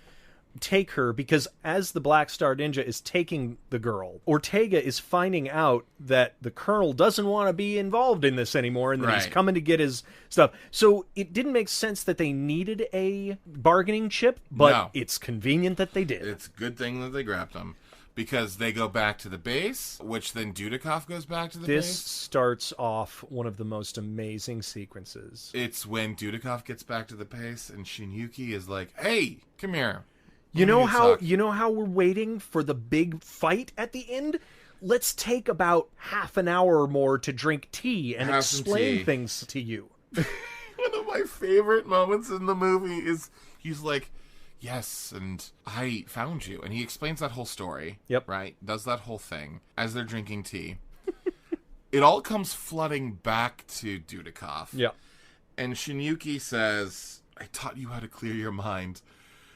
take her, because as the Black Star Ninja is taking the girl, Ortega is finding out that the Colonel doesn't want to be involved in this anymore, and that he's coming to get his stuff. So it didn't make sense that they needed a bargaining chip, but it's convenient that they did. It's a good thing that they grabbed him, because they go back to the base, which then Dudikoff goes back to the base. This starts off one of the most amazing sequences. It's when Dudikoff gets back to the base, and Shinyuki is like, "Hey, come here. You know how we're waiting for the big fight at the end? Let's take about half an hour or more to drink tea and explain things to you." One of my favorite moments in the movie is he's like, "Yes, and I found you." And he explains that whole story. Yep. Right? Does that whole thing as they're drinking tea. It all comes flooding back to Dudikoff. Yeah. And Shinyuki says, "I taught you how to clear your mind."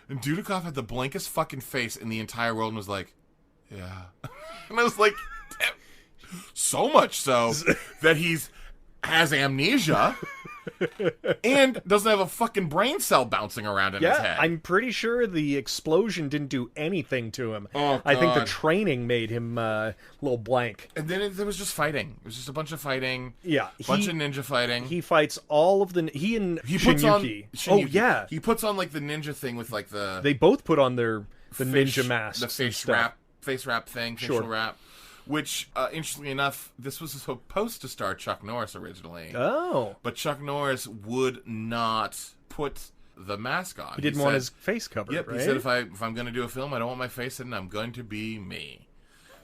And Dudikoff had the blankest fucking face in the entire world and was like, "Yeah." And I was like, damn. So much so that has amnesia And doesn't have a fucking brain cell bouncing around in his head. I'm pretty sure the explosion didn't do anything to him. Oh, I think the God. training made him a little blank. And then there was just fighting. It was just a bunch of fighting. Yeah, Bunch of ninja fighting. He fights all of the... He and He puts on Shinyuki. Shinyuki. Oh, yeah. He puts on like the ninja thing with like the They both put on the face- ninja masks. the and stuff. face wrap thing, Sure. facial wrap. Which, interestingly enough, this was supposed to star Chuck Norris originally. Oh. But Chuck Norris would not put the mask on. He didn't want his face covered, Yep, right? he said if I'm going to do a film, I don't want my face in, I'm going to be me.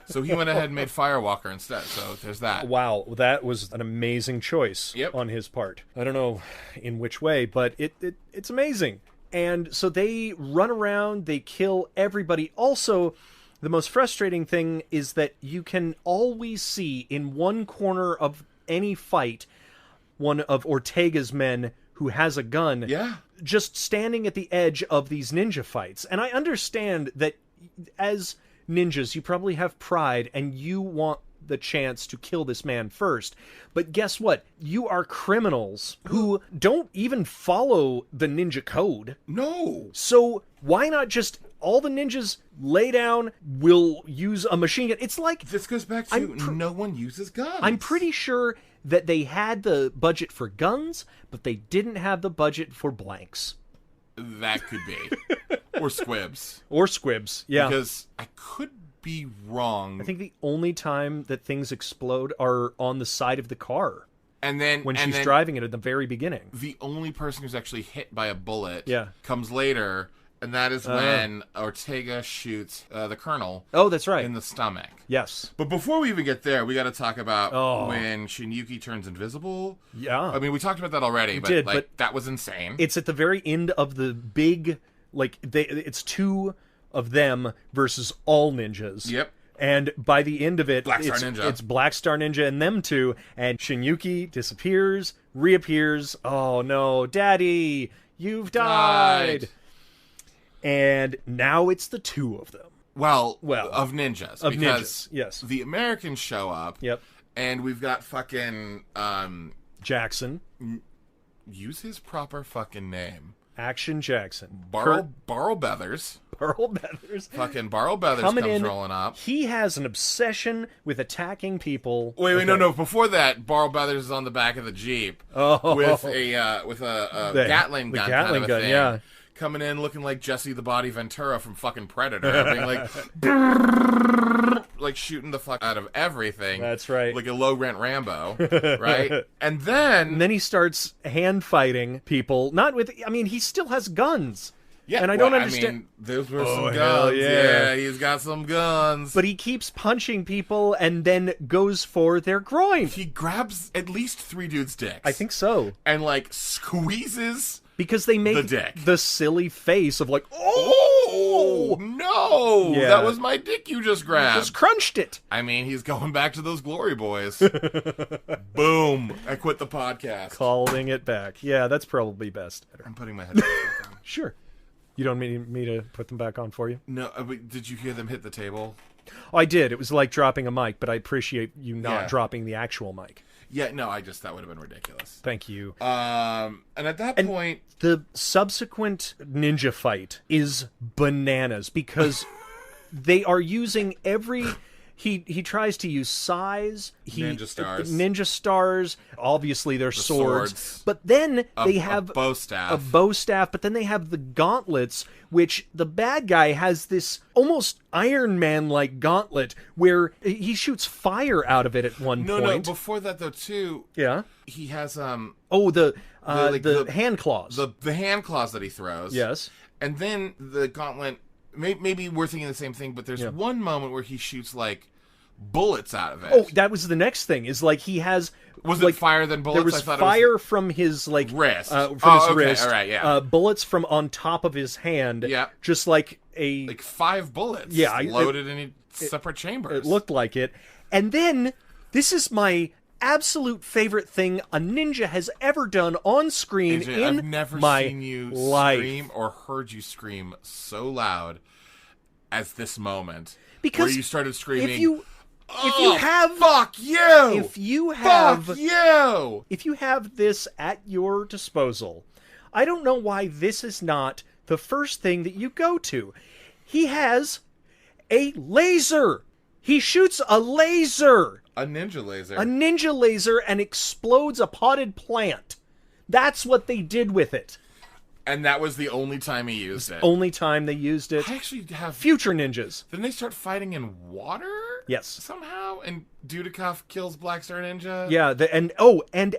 So he went ahead and made Firewalker instead. So there's that. Wow, that was an amazing choice Yep. on his part. I don't know in which way, but it's amazing. And so they run around, they kill everybody. Also, the most frustrating thing is that you can always see in one corner of any fight one of Ortega's men who has a gun Yeah. just standing at the edge of these ninja fights. And I understand that as ninjas, you probably have pride and you want the chance to kill this man first. But guess what? You are criminals who don't even follow the ninja code. No. So why not just all the ninjas lay down, will use a machine gun? It's like, This goes back to no one uses guns. I'm pretty sure that they had the budget for guns, but they didn't have the budget for blanks. That could be. Or squibs. Or squibs, yeah. Because I could be wrong. I think the only time that things explode are on the side of the car And then when and she's then driving it at the very beginning. the only person who's actually hit by a bullet Yeah. comes later, and that is when Ortega shoots the colonel Oh, that's right. in the stomach. Yes. But before we even get there, we got to talk about Oh. when Shinyuki turns invisible. Yeah. I mean, we talked about that already, but did, like but that was insane. It's at the very end of the big, like, it's two of them versus all ninjas. Yep. And by the end of it, Black Star Ninja. it's Black Star Ninja and them two, and Shinyuki disappears, reappears. Oh no, Daddy, you've died. And now it's the two of them. Well, Well, of ninjas. Of because ninjas, yes. The Americans show up. Yep. And we've got fucking Jackson, use his proper fucking name. Action Jackson. Barrel Beathers. Burl Beathers. Fucking Barrel Beathers Coming comes in, rolling up. He has an obsession with attacking people. Wait, no. Before that, Barrel Beathers is on the back of the Jeep with a Gatling gun. Gatling kind of a gun, thing, yeah. Coming in looking like Jesse the Body Ventura from fucking Predator, being like shooting the fuck out of everything. That's right. Like a low rent Rambo, right? And then he starts hand fighting people. Not with, I mean, he still has guns. yeah, and I don't well, understand. I mean, those were Oh, some hell guns. yeah. He's got some guns. But he keeps punching people and then goes for their groin. He grabs at least 3 dudes' dicks. I think so. And like squeezes. Because they make The dick. the silly face of like, Oh no! Yeah. That was my dick you just grabbed. just crunched it. I mean, he's going back to those glory boys. Boom! I quit the podcast. Calling it back. Yeah, that's probably best. I'm putting my headphones back on. Sure. You don't need me to put them back on for you? No, but did you hear them hit the table? Oh, I did. It was like dropping a mic, but I appreciate you not Yeah. dropping the actual mic. Yeah, no, that would have been ridiculous. Thank you. And at that point, The subsequent ninja fight is bananas because they are using every... He tries to use size. Ninja stars. Obviously, they're swords. But then they have a bow staff. A bow staff, but then they have the gauntlets, which the bad guy has this almost Iron Man-like gauntlet where he shoots fire out of it at one No, point. before that though, too. Yeah. He has Oh, the hand claws. the hand claws that he throws. Yes. And then the gauntlet. Maybe we're thinking the same thing, but there's one moment where he shoots like bullets out of it. Oh, that was the next thing. Is like he has. Was like, it fire than bullets? There was I thought fire it was from his like wrist. From Oh, his okay, wrist. all right, yeah. Bullets from on top of his hand. Yeah. Just like a. like 5 bullets. Yeah, loaded in separate chambers. It looked like it, and then this is my absolute favorite thing a ninja has ever done on screen AJ, in I've never my seen you life. scream or heard you scream so loud as this moment. Because where you started screaming, if you If you have fuck you. If you have Fuck you. If you have this at your disposal, I don't know why this is not the first thing that you go to. He has a laser. He shoots a laser. A ninja laser. A ninja laser and explodes a potted plant. That's what they did with it. And that was the only time he used it. Only time they used it. I actually have... Future ninjas. Then they start fighting in water? Yes. Somehow? And Dudikoff kills Black Star Ninja? Yeah, and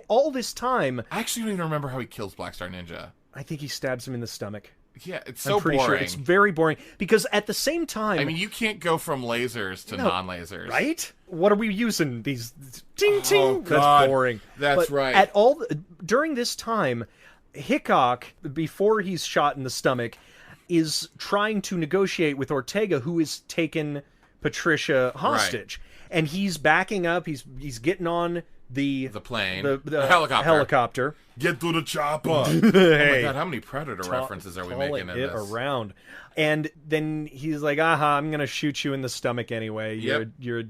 all this time... I actually don't even remember how he kills Black Star Ninja. I think he stabs him in the stomach. Yeah, it's so I'm pretty boring. sure it's very boring. Because at the same time... I mean, you can't go from lasers to non-lasers. Right? What are we using? These... Ting, ting. Oh, God. That's boring. That's but right. During this time... Hickok, before he's shot in the stomach, is trying to negotiate with Ortega, who has taken Patricia hostage. Right. And he's backing up. He's getting on the plane. The helicopter. Get to the chopper. Hey, oh my God, how many Predator references are we making in this? Around. And then he's like, I'm going to shoot you in the stomach anyway. You're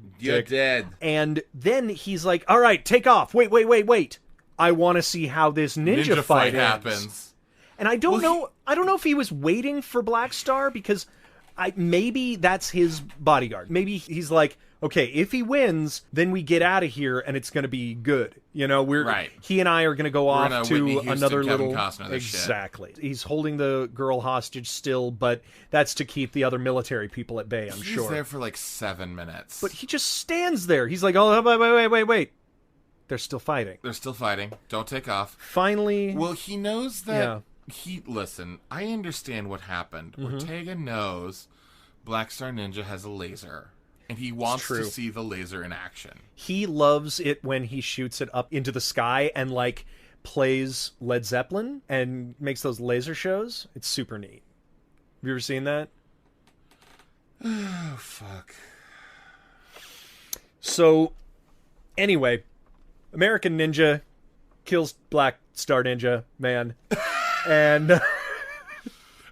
dead. And then he's like, all right, take off. Wait. I want to see how this ninja fight happens. And I don't know. I don't know if he was waiting for Black Star because maybe that's his bodyguard. Maybe he's like, okay, if he wins, then we get out of here and it's going to be good. You know, he and I are going to go off to another little. Exactly. Shit. He's holding the girl hostage still, but that's to keep the other military people at bay. I'm sure. He's there for like 7 minutes, but he just stands there. He's like, oh, wait. They're still fighting. Don't take off. Finally. Well, he knows that... Yeah. Listen, I understand what happened. Mm-hmm. Ortega knows Black Star Ninja has a laser. And he wants to see the laser in action. He loves it when he shoots it up into the sky and, plays Led Zeppelin and makes those laser shows. It's super neat. Have you ever seen that? Oh, fuck. So, anyway... American Ninja kills Black Star Ninja Man, and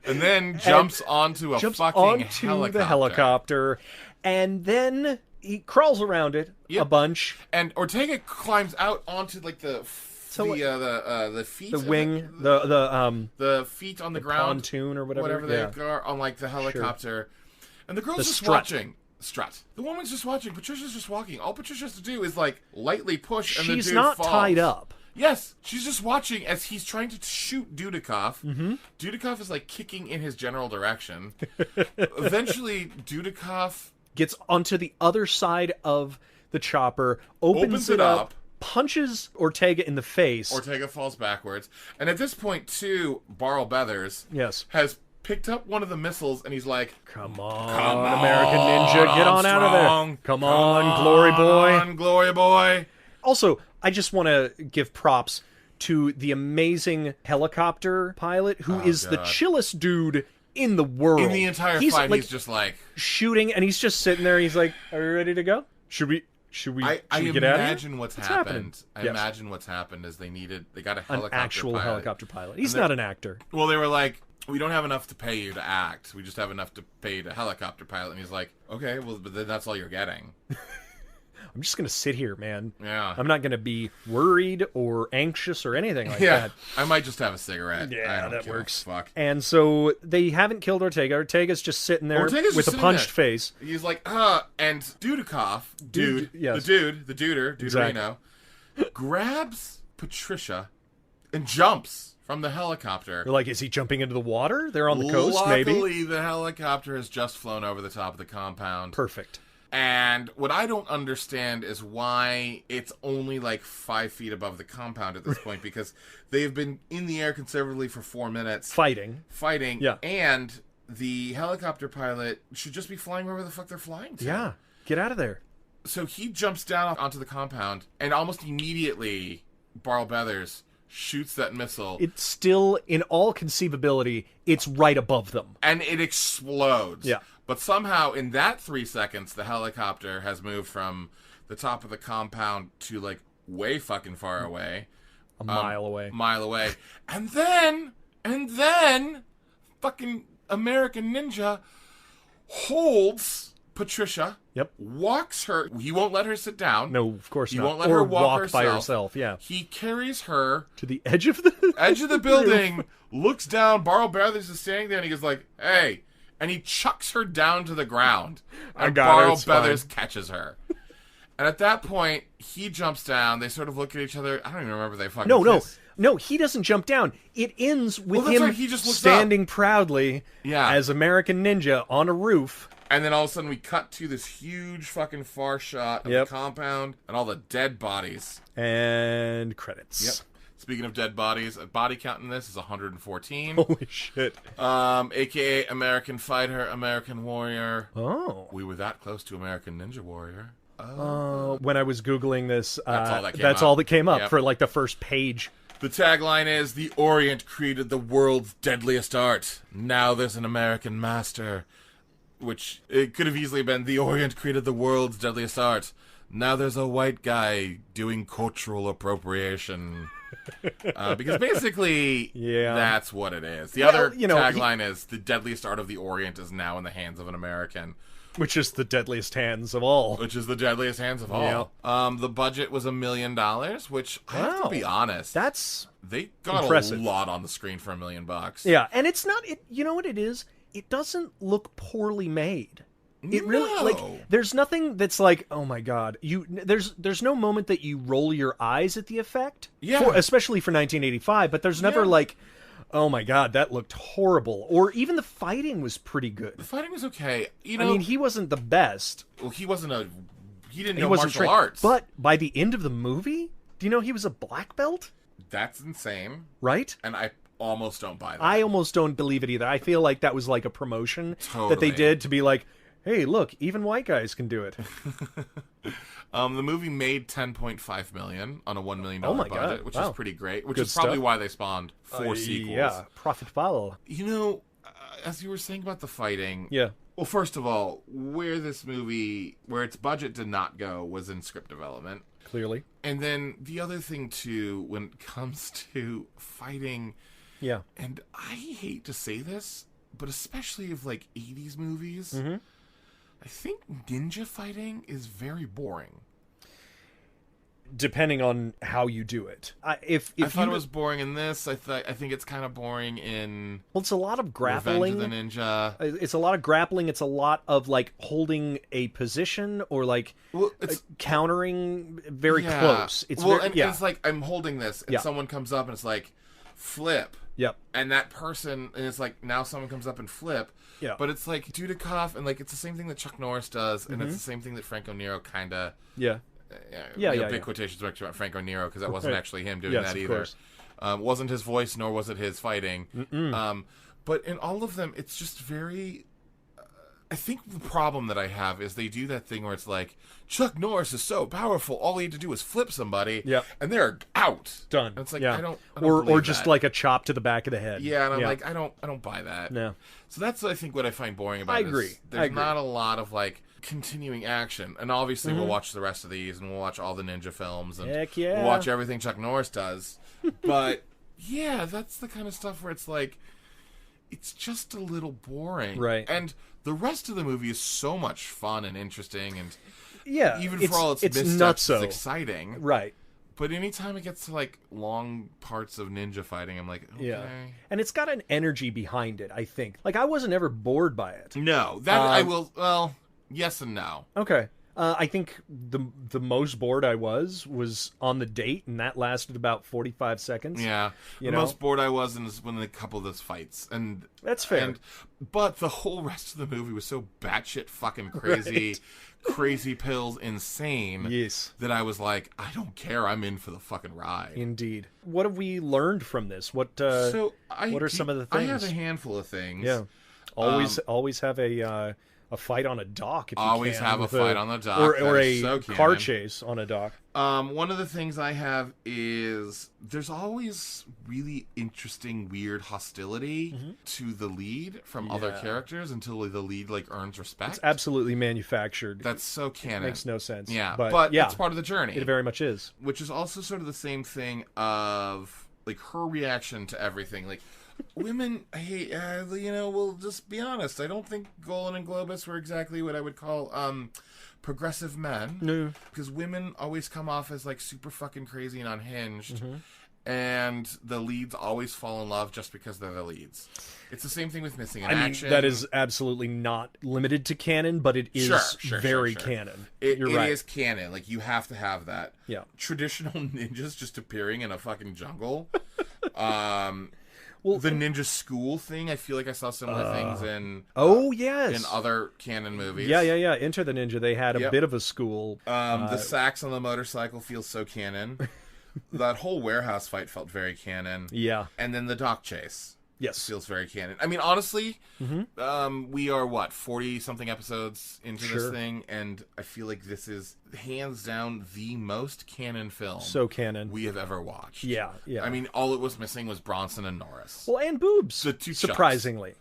then jumps onto the helicopter, and then he crawls around it a bunch. And Ortega climbs out onto the feet, the wing, the feet on the ground, pontoon or whatever they are on the helicopter, and the girl's just watching. Strut. The woman's just watching. Patricia's just walking. All Patricia has to do is lightly push, and the dude falls. She's not tied up. Yes, she's just watching as he's trying to shoot Dudikoff. Mm-hmm. Dudikoff is kicking in his general direction. Eventually, Dudikoff gets onto the other side of the chopper, opens it up, punches Ortega in the face. Ortega falls backwards, and at this point, too, Barl Beathers has picked up one of the missiles, and he's like, Come on, American Ninja, get on out of there. Come on, Glory Boy. Also, I just want to give props to the amazing helicopter pilot, who is the chillest dude in the world. In the entire fight, he's just shooting, and he's just sitting there, he's like, are you ready to go? Should we get out of here? I imagine what's happened. I imagine what's happened is they got a helicopter an actual helicopter pilot. He's not an actor. Well, they were like, we don't have enough to pay you to act. We just have enough to pay you to helicopter pilot. And he's like, okay, well, but then that's all you're getting. I'm just going to sit here, man. Yeah. I'm not going to be worried or anxious or anything like that. Yeah, I might just have a cigarette. Yeah, that works. Fuck. And so they haven't killed Ortega. Ortega's just sitting there with a punched face. He's like, and Dudikoff, the Duderino, grabs Patricia and jumps from the helicopter. They're like, is he jumping into the water? They're on the coast, maybe? Luckily, the helicopter has just flown over the top of the compound. Perfect. And what I don't understand is why it's only 5 feet above the compound at this point, because they've been in the air conservatively for 4 minutes. Fighting. Yeah. And the helicopter pilot should just be flying wherever the fuck they're flying to. Yeah. Get out of there. So he jumps down onto the compound, and almost immediately, Barl Beathers shoots that missile. It's still, in all conceivability, it's right above them. And it explodes. Yeah. But somehow, in that 3 seconds, the helicopter has moved from the top of the compound to, way fucking far away. A mile away. And then, fucking American Ninja holds Patricia Yep. walks her. He won't let her sit down. No, of course He not. won't let or her walk by herself. herself. Yeah. He carries her To the edge of the building, looks down. Barrel Brothers is standing there, and he goes like, "Hey," and he chucks her down to the ground. And Barrel Brothers catches her. And at that point, he jumps down. They sort of look at each other. I don't even remember they fucking kiss. No, he doesn't jump down. It ends with that's him right, he just looks standing proudly Yeah. as American Ninja on a roof. And then all of a sudden we cut to this huge fucking far shot of the compound and all the dead bodies. And credits. Yep. Speaking of dead bodies, body count in this is 114. Holy shit. AKA American Fighter, American Warrior. Oh. We were that close to American Ninja Warrior. When I was Googling this, that's all that came up. Yep. for like the first page. The tagline is, "The Orient created the world's deadliest art. Now there's an American master." Which, it could have easily been, "The Orient created the world's deadliest art. Now there's a white guy doing cultural appropriation." Because basically, that's what it is. The other tagline is, "The deadliest art of the Orient is now in the hands of an American." Which is the deadliest hands of all. Which is the deadliest hands of all. The budget was $1 million, which, I have to be honest, they got impressive. a lot on the screen for $1 million. Yeah, and it's not, you know what it is? It doesn't look poorly made. It really, like, there's nothing that's like, oh my god, there's no moment that you roll your eyes at the effect. Yeah. Especially for 1985, but there's never like, oh my god, that looked horrible. Or even the fighting was pretty good. The fighting was okay. I mean, he wasn't the best. Well, he didn't know martial arts. But by the end of the movie, do you know he was a black belt? That's insane. Right? And I almost don't buy that. I almost don't believe it either. I feel like that was like a promotion that they did to be like, hey, look, even white guys can do it. The movie made $10.5 million on a $1 million budget, which is pretty great. Which Good is probably stuff. why they spawned 4 sequels. Yeah, profitable. You know, as you were saying about the fighting, Yeah. well, first of all, where its budget did not go was in script development. Clearly. And then the other thing too, when it comes to fighting, Yeah. and I hate to say this, but especially of like 80s movies, I think ninja fighting is very boring. Depending on how you do it. I thought it was boring in this. I think it's kind of boring in... Well, it's a lot of grappling. Revenge of the Ninja. It's a lot of grappling. It's a lot of, like, holding a position or, like, countering very close. It's it's like, I'm holding this, and someone comes up, and it's like, flip. Yep. And that person, and it's like, now someone comes up and flip. Yeah. But it's like Dudikoff, and, like, it's the same thing that Chuck Norris does, and it's the same thing that Franco Nero kind of... Big quotations marks about Franco Nero, because that wasn't actually him doing that either. Wasn't his voice, nor was it his fighting. But in all of them, it's just very... I think the problem that I have is they do that thing where it's like, Chuck Norris is so powerful, all he had to do was flip somebody, and they're out. Done. And it's like, I don't or just like a chop to the back of the head. Yeah, and I'm like, I don't buy that. No. So that's, I think, what I find boring about it. I agree. There's not a lot of, like, continuing action. And obviously we'll watch the rest of these, and we'll watch all the ninja films, and we'll watch everything Chuck Norris does. But, yeah, that's the kind of stuff where it's like, it's just a little boring. Right. And the rest of the movie is so much fun and interesting, and even for all its missteps, it's exciting. Right. But anytime it gets to, like, long parts of ninja fighting, I'm like, okay. Yeah. And it's got an energy behind it, I think. Like, I wasn't ever bored by it. No. That I will... Well, yes and no. Okay. I think the most bored I was on the date, and that lasted about 45 seconds. Yeah. The most bored I was in when a couple of those fights. And that's fair. But the whole rest of the movie was so batshit fucking crazy, crazy pills, insane. Yes. That I was like, I don't care. I'm in for the fucking ride. Indeed. What have we learned from this? What are some of the things? I have a handful of things. Yeah. Always have a fight on a dock. If you always can, have a fight on the dock, or a car chase on a dock. One of the things I have is there's always really interesting, weird hostility to the lead from other characters until the lead like earns respect. It's absolutely manufactured. That's so canon. It makes no sense. Yeah, but it's part of the journey. It very much is. Which is also sort of the same thing of like her reaction to everything. Like, women, hey, we'll just be honest. I don't think Golan and Globus were exactly what I would call progressive men. No. Because women always come off as like super fucking crazy and unhinged. And the leads always fall in love just because they're the leads. It's the same thing with Missing in Action. That is absolutely not limited to canon, but it is very canon. You're right. It is canon. Like, you have to have that. Yeah. Traditional ninjas just appearing in a fucking jungle. The ninja school thing, I feel like I saw similar things in... yes. In other canon movies. Yeah. Enter the Ninja. They had a bit of a school. The sax on the motorcycle feels so canon. That whole warehouse fight felt very canon. Yeah. And then the dock chase. Yes. Feels very canon. I mean, honestly, we are, 40-something episodes into this thing, and I feel like this is, hands down, the most canon film we have ever watched. Yeah. I mean, all it was missing was Bronson and Norris. Well, and boobs, the two surprisingly.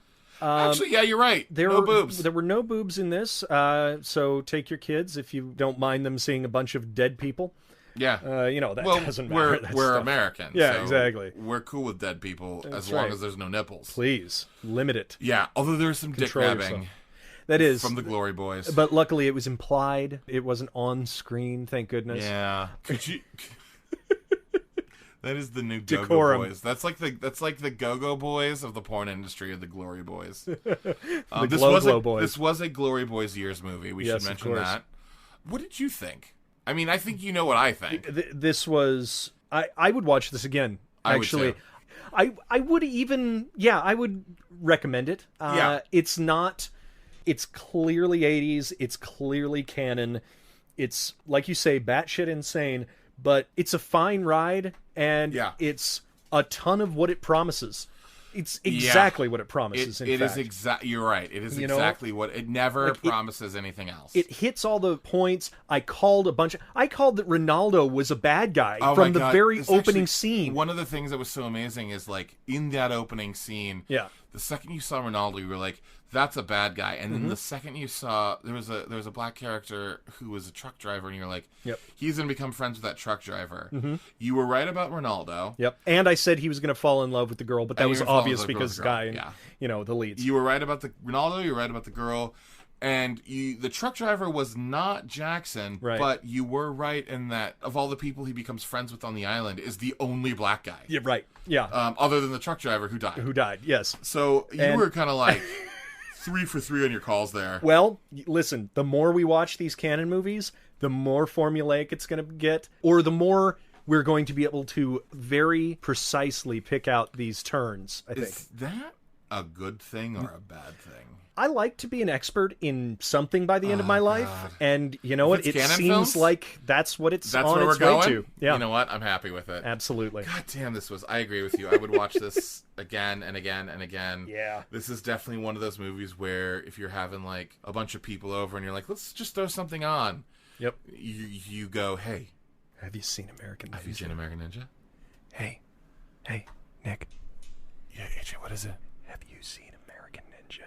Actually, yeah, you're right. No boobs. There were no boobs in this, so take your kids if you don't mind them seeing a bunch of dead people. Yeah. That doesn't matter. We're Americans. Yeah, so exactly. We're cool with dead people as long as there's no nipples. Please, limit it. Yeah, although there's some dick grabbing. That is. From the Glory Boys. But luckily it was implied. It wasn't on screen, thank goodness. Yeah. Could you... That is the new Go-Go Boys. That's like the Go-Go Boys of the porn industry, of the Glory Boys. Glow Boys. This was a Glory Boys Years movie. We should mention that. What did you think? I mean, I think you know what I think. This was... I would watch this again, actually. I would too. I would even... Yeah, I would recommend it. It's not... It's clearly 80s. It's clearly canon. It's, like you say, batshit insane, but it's a fine ride, and it's a ton of what it promises. It's exactly what it promises, in fact. You're right. It is exactly what... It never promises anything else. It hits all the points. I called that Ronaldo was a bad guy from the very opening scene. One of the things that was so amazing is, like, in that opening scene, the second you saw Ronaldo, you were like, that's a bad guy. And then the second you saw... There was a black character who was a truck driver, and you're like, he's going to become friends with that truck driver. You were right about Ronaldo. Yep. And I said he was going to fall in love with the girl, but that was obvious because Guy and, the leads. You were right about the Ronaldo, you were right about the girl, and the truck driver was not Jackson, but you were right in that of all the people he becomes friends with on the island is the only black guy. Yeah, right. Yeah. Other than the truck driver who died. Yes. So you were kind of like... 3 for 3 on your calls there. Well, listen, the more we watch these canon movies, the more formulaic it's going to get, or the more we're going to be able to very precisely pick out these turns, I think. Is that a good thing or a bad thing? I like to be an expert in something by the end of my life, and you know what? It seems films? Like that's what it's that's on where its we're way going? to. Yeah. You know what? I'm happy with it. Absolutely. God damn, I agree with you. I would watch this again and again and again. Yeah. This is definitely one of those movies where if you're having like a bunch of people over and you're like, let's just throw something on. Yep. You go, hey. Have you seen American Ninja? Have you seen American Ninja? Hey, Nick. Yeah, AJ, what is it? Have you seen American Ninja?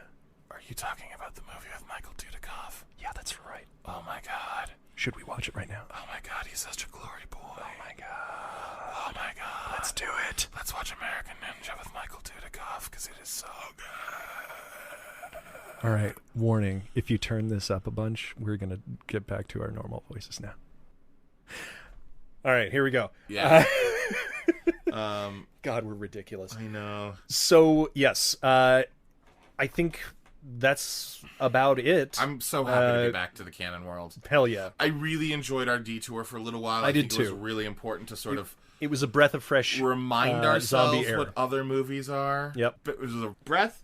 Are you talking about the movie with Michael Dudikoff? Yeah, that's right. Oh my god. Should we watch it right now? Oh my god, he's such a glory boy. Oh my god. Oh my god. Let's do it. Let's watch American Ninja with Michael Dudikoff because it is so good. All right, warning. If you turn this up a bunch, we're going to get back to our normal voices now. All right, here we go. Yeah. God, we're ridiculous. I know. So, yes, I think that's about it. I'm so happy to be back to the canon world. Hell yeah. I really enjoyed our detour for a little while. I did think too. It was really important to sort of... It was a breath of fresh remind ourselves zombie air. What other movies are. Yep. It was a breath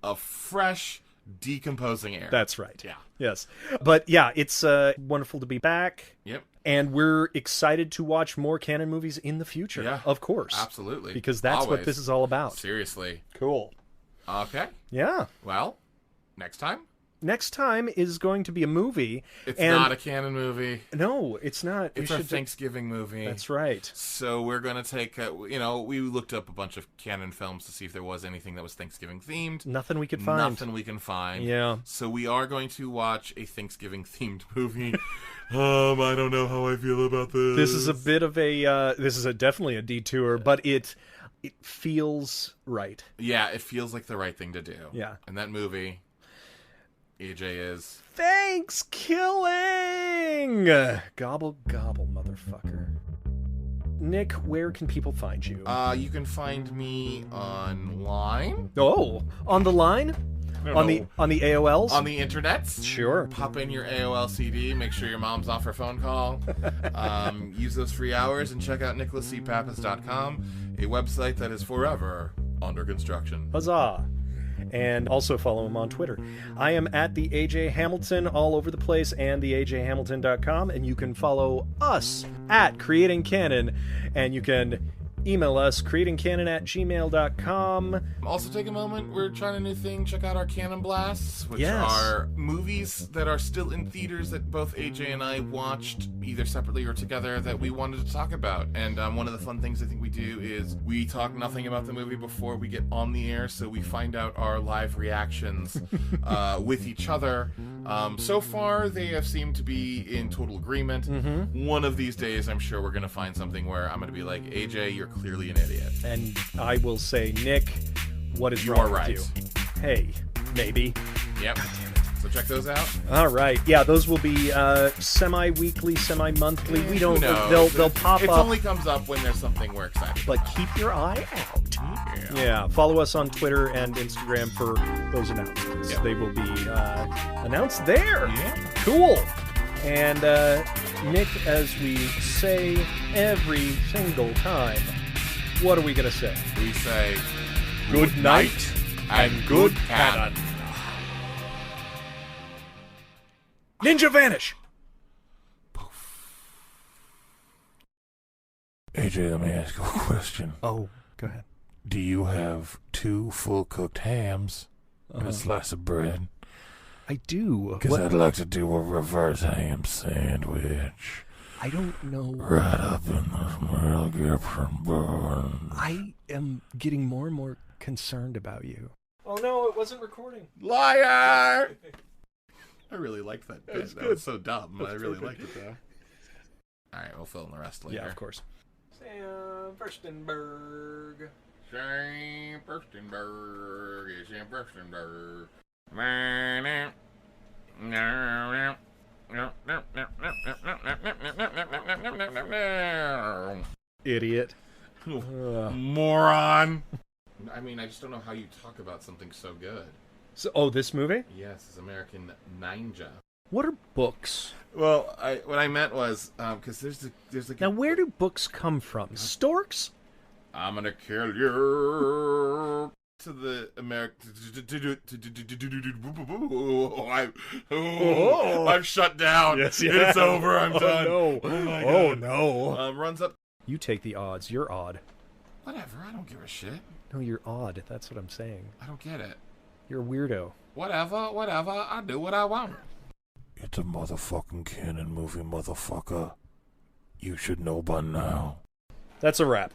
of fresh, decomposing air. That's right. Yeah. Yes. But yeah, it's wonderful to be back. Yep. And we're excited to watch more canon movies in the future. Yeah. Of course. Absolutely. Because that's what this is all about. Seriously. Cool. Okay. Yeah. Well, next time? Next time is going to be a movie. It's not a canon movie. No, it's not. It's a Thanksgiving movie. That's right. So we're going to take, we looked up a bunch of canon films to see if there was anything that was Thanksgiving themed. Nothing we could find. Nothing we can find. Yeah. So we are going to watch a Thanksgiving themed movie. I don't know how I feel about this. This is a bit of a, this is definitely a detour, but it it feels right. Yeah, it feels like the right thing to do. Yeah. And that movie, AJ is... Thanks, killing! Gobble, gobble, motherfucker. Nick, where can people find you? You can find me online. Oh, on the line? On the AOLs? On the internet. Sure. Pop in your AOL CD. Make sure your mom's off her phone call. Use those free hours and check out nicholascpappas.com, a website that is forever under construction. Huzzah! And also follow him on Twitter. I am at the AJ Hamilton all over the place and the AJHamilton.com, and you can follow us at Creating Canon, and you can email us creatingcanon@gmail.com. Also, take a moment. We're trying a new thing. Check out our Canon Blasts, which are movies that are still in theaters that both AJ and I watched either separately or together that we wanted to talk about. And one of the fun things I think we do is we talk nothing about the movie before we get on the air, so we find out our live reactions with each other. So far, they have seemed to be in total agreement. One of these days, I'm sure we're going to find something where I'm going to be like, AJ, you're clearly an idiot. And I will say, Nick, what is wrong with you? Hey, maybe. Yep. So check those out. All right. Yeah, those will be semi-weekly, semi-monthly. We don't know. They'll pop it up. It only comes up when there's something we're excited But about. keep your eye out. Yeah. Follow us on Twitter and Instagram for those announcements. Yep. They will be announced there. Yeah. Cool. And Nick, as we say every single time, what are we going to say? We say Good night and good cannon. Ninja vanish! AJ, let me ask you a question. Oh, go ahead. Do you have 2 full-cooked hams and a slice of bread? I do. Because I'd like to do a reverse ham sandwich. I don't know. Right up in the middle, get some burn. I am getting more and more concerned about you. Oh no, it wasn't recording. Liar! I really liked that bit. That good. was so dumb. I really perfect. liked it, though. Alright, we'll fill in the rest later. Yeah, of course. Sam Furstenberg. Sam Furstenberg. Sam Furstenberg. Idiot. Moron. I mean, I just don't know how you talk about something so good. So, this movie? Yes, it's American Ninja. What are books? Well, what I meant was because there's like Now, where do books come from? Storks? I'm gonna kill you to the American. I'm shut down. Yes, It's over. I'm done. No. Oh my Oh God. no. Runs up. You take the odds. You're odd. Whatever. I don't give a shit. No, you're odd. That's what I'm saying. I don't get it. You're a weirdo. Whatever. I do what I want. It's a motherfucking canon movie, motherfucker. You should know by now. That's a wrap.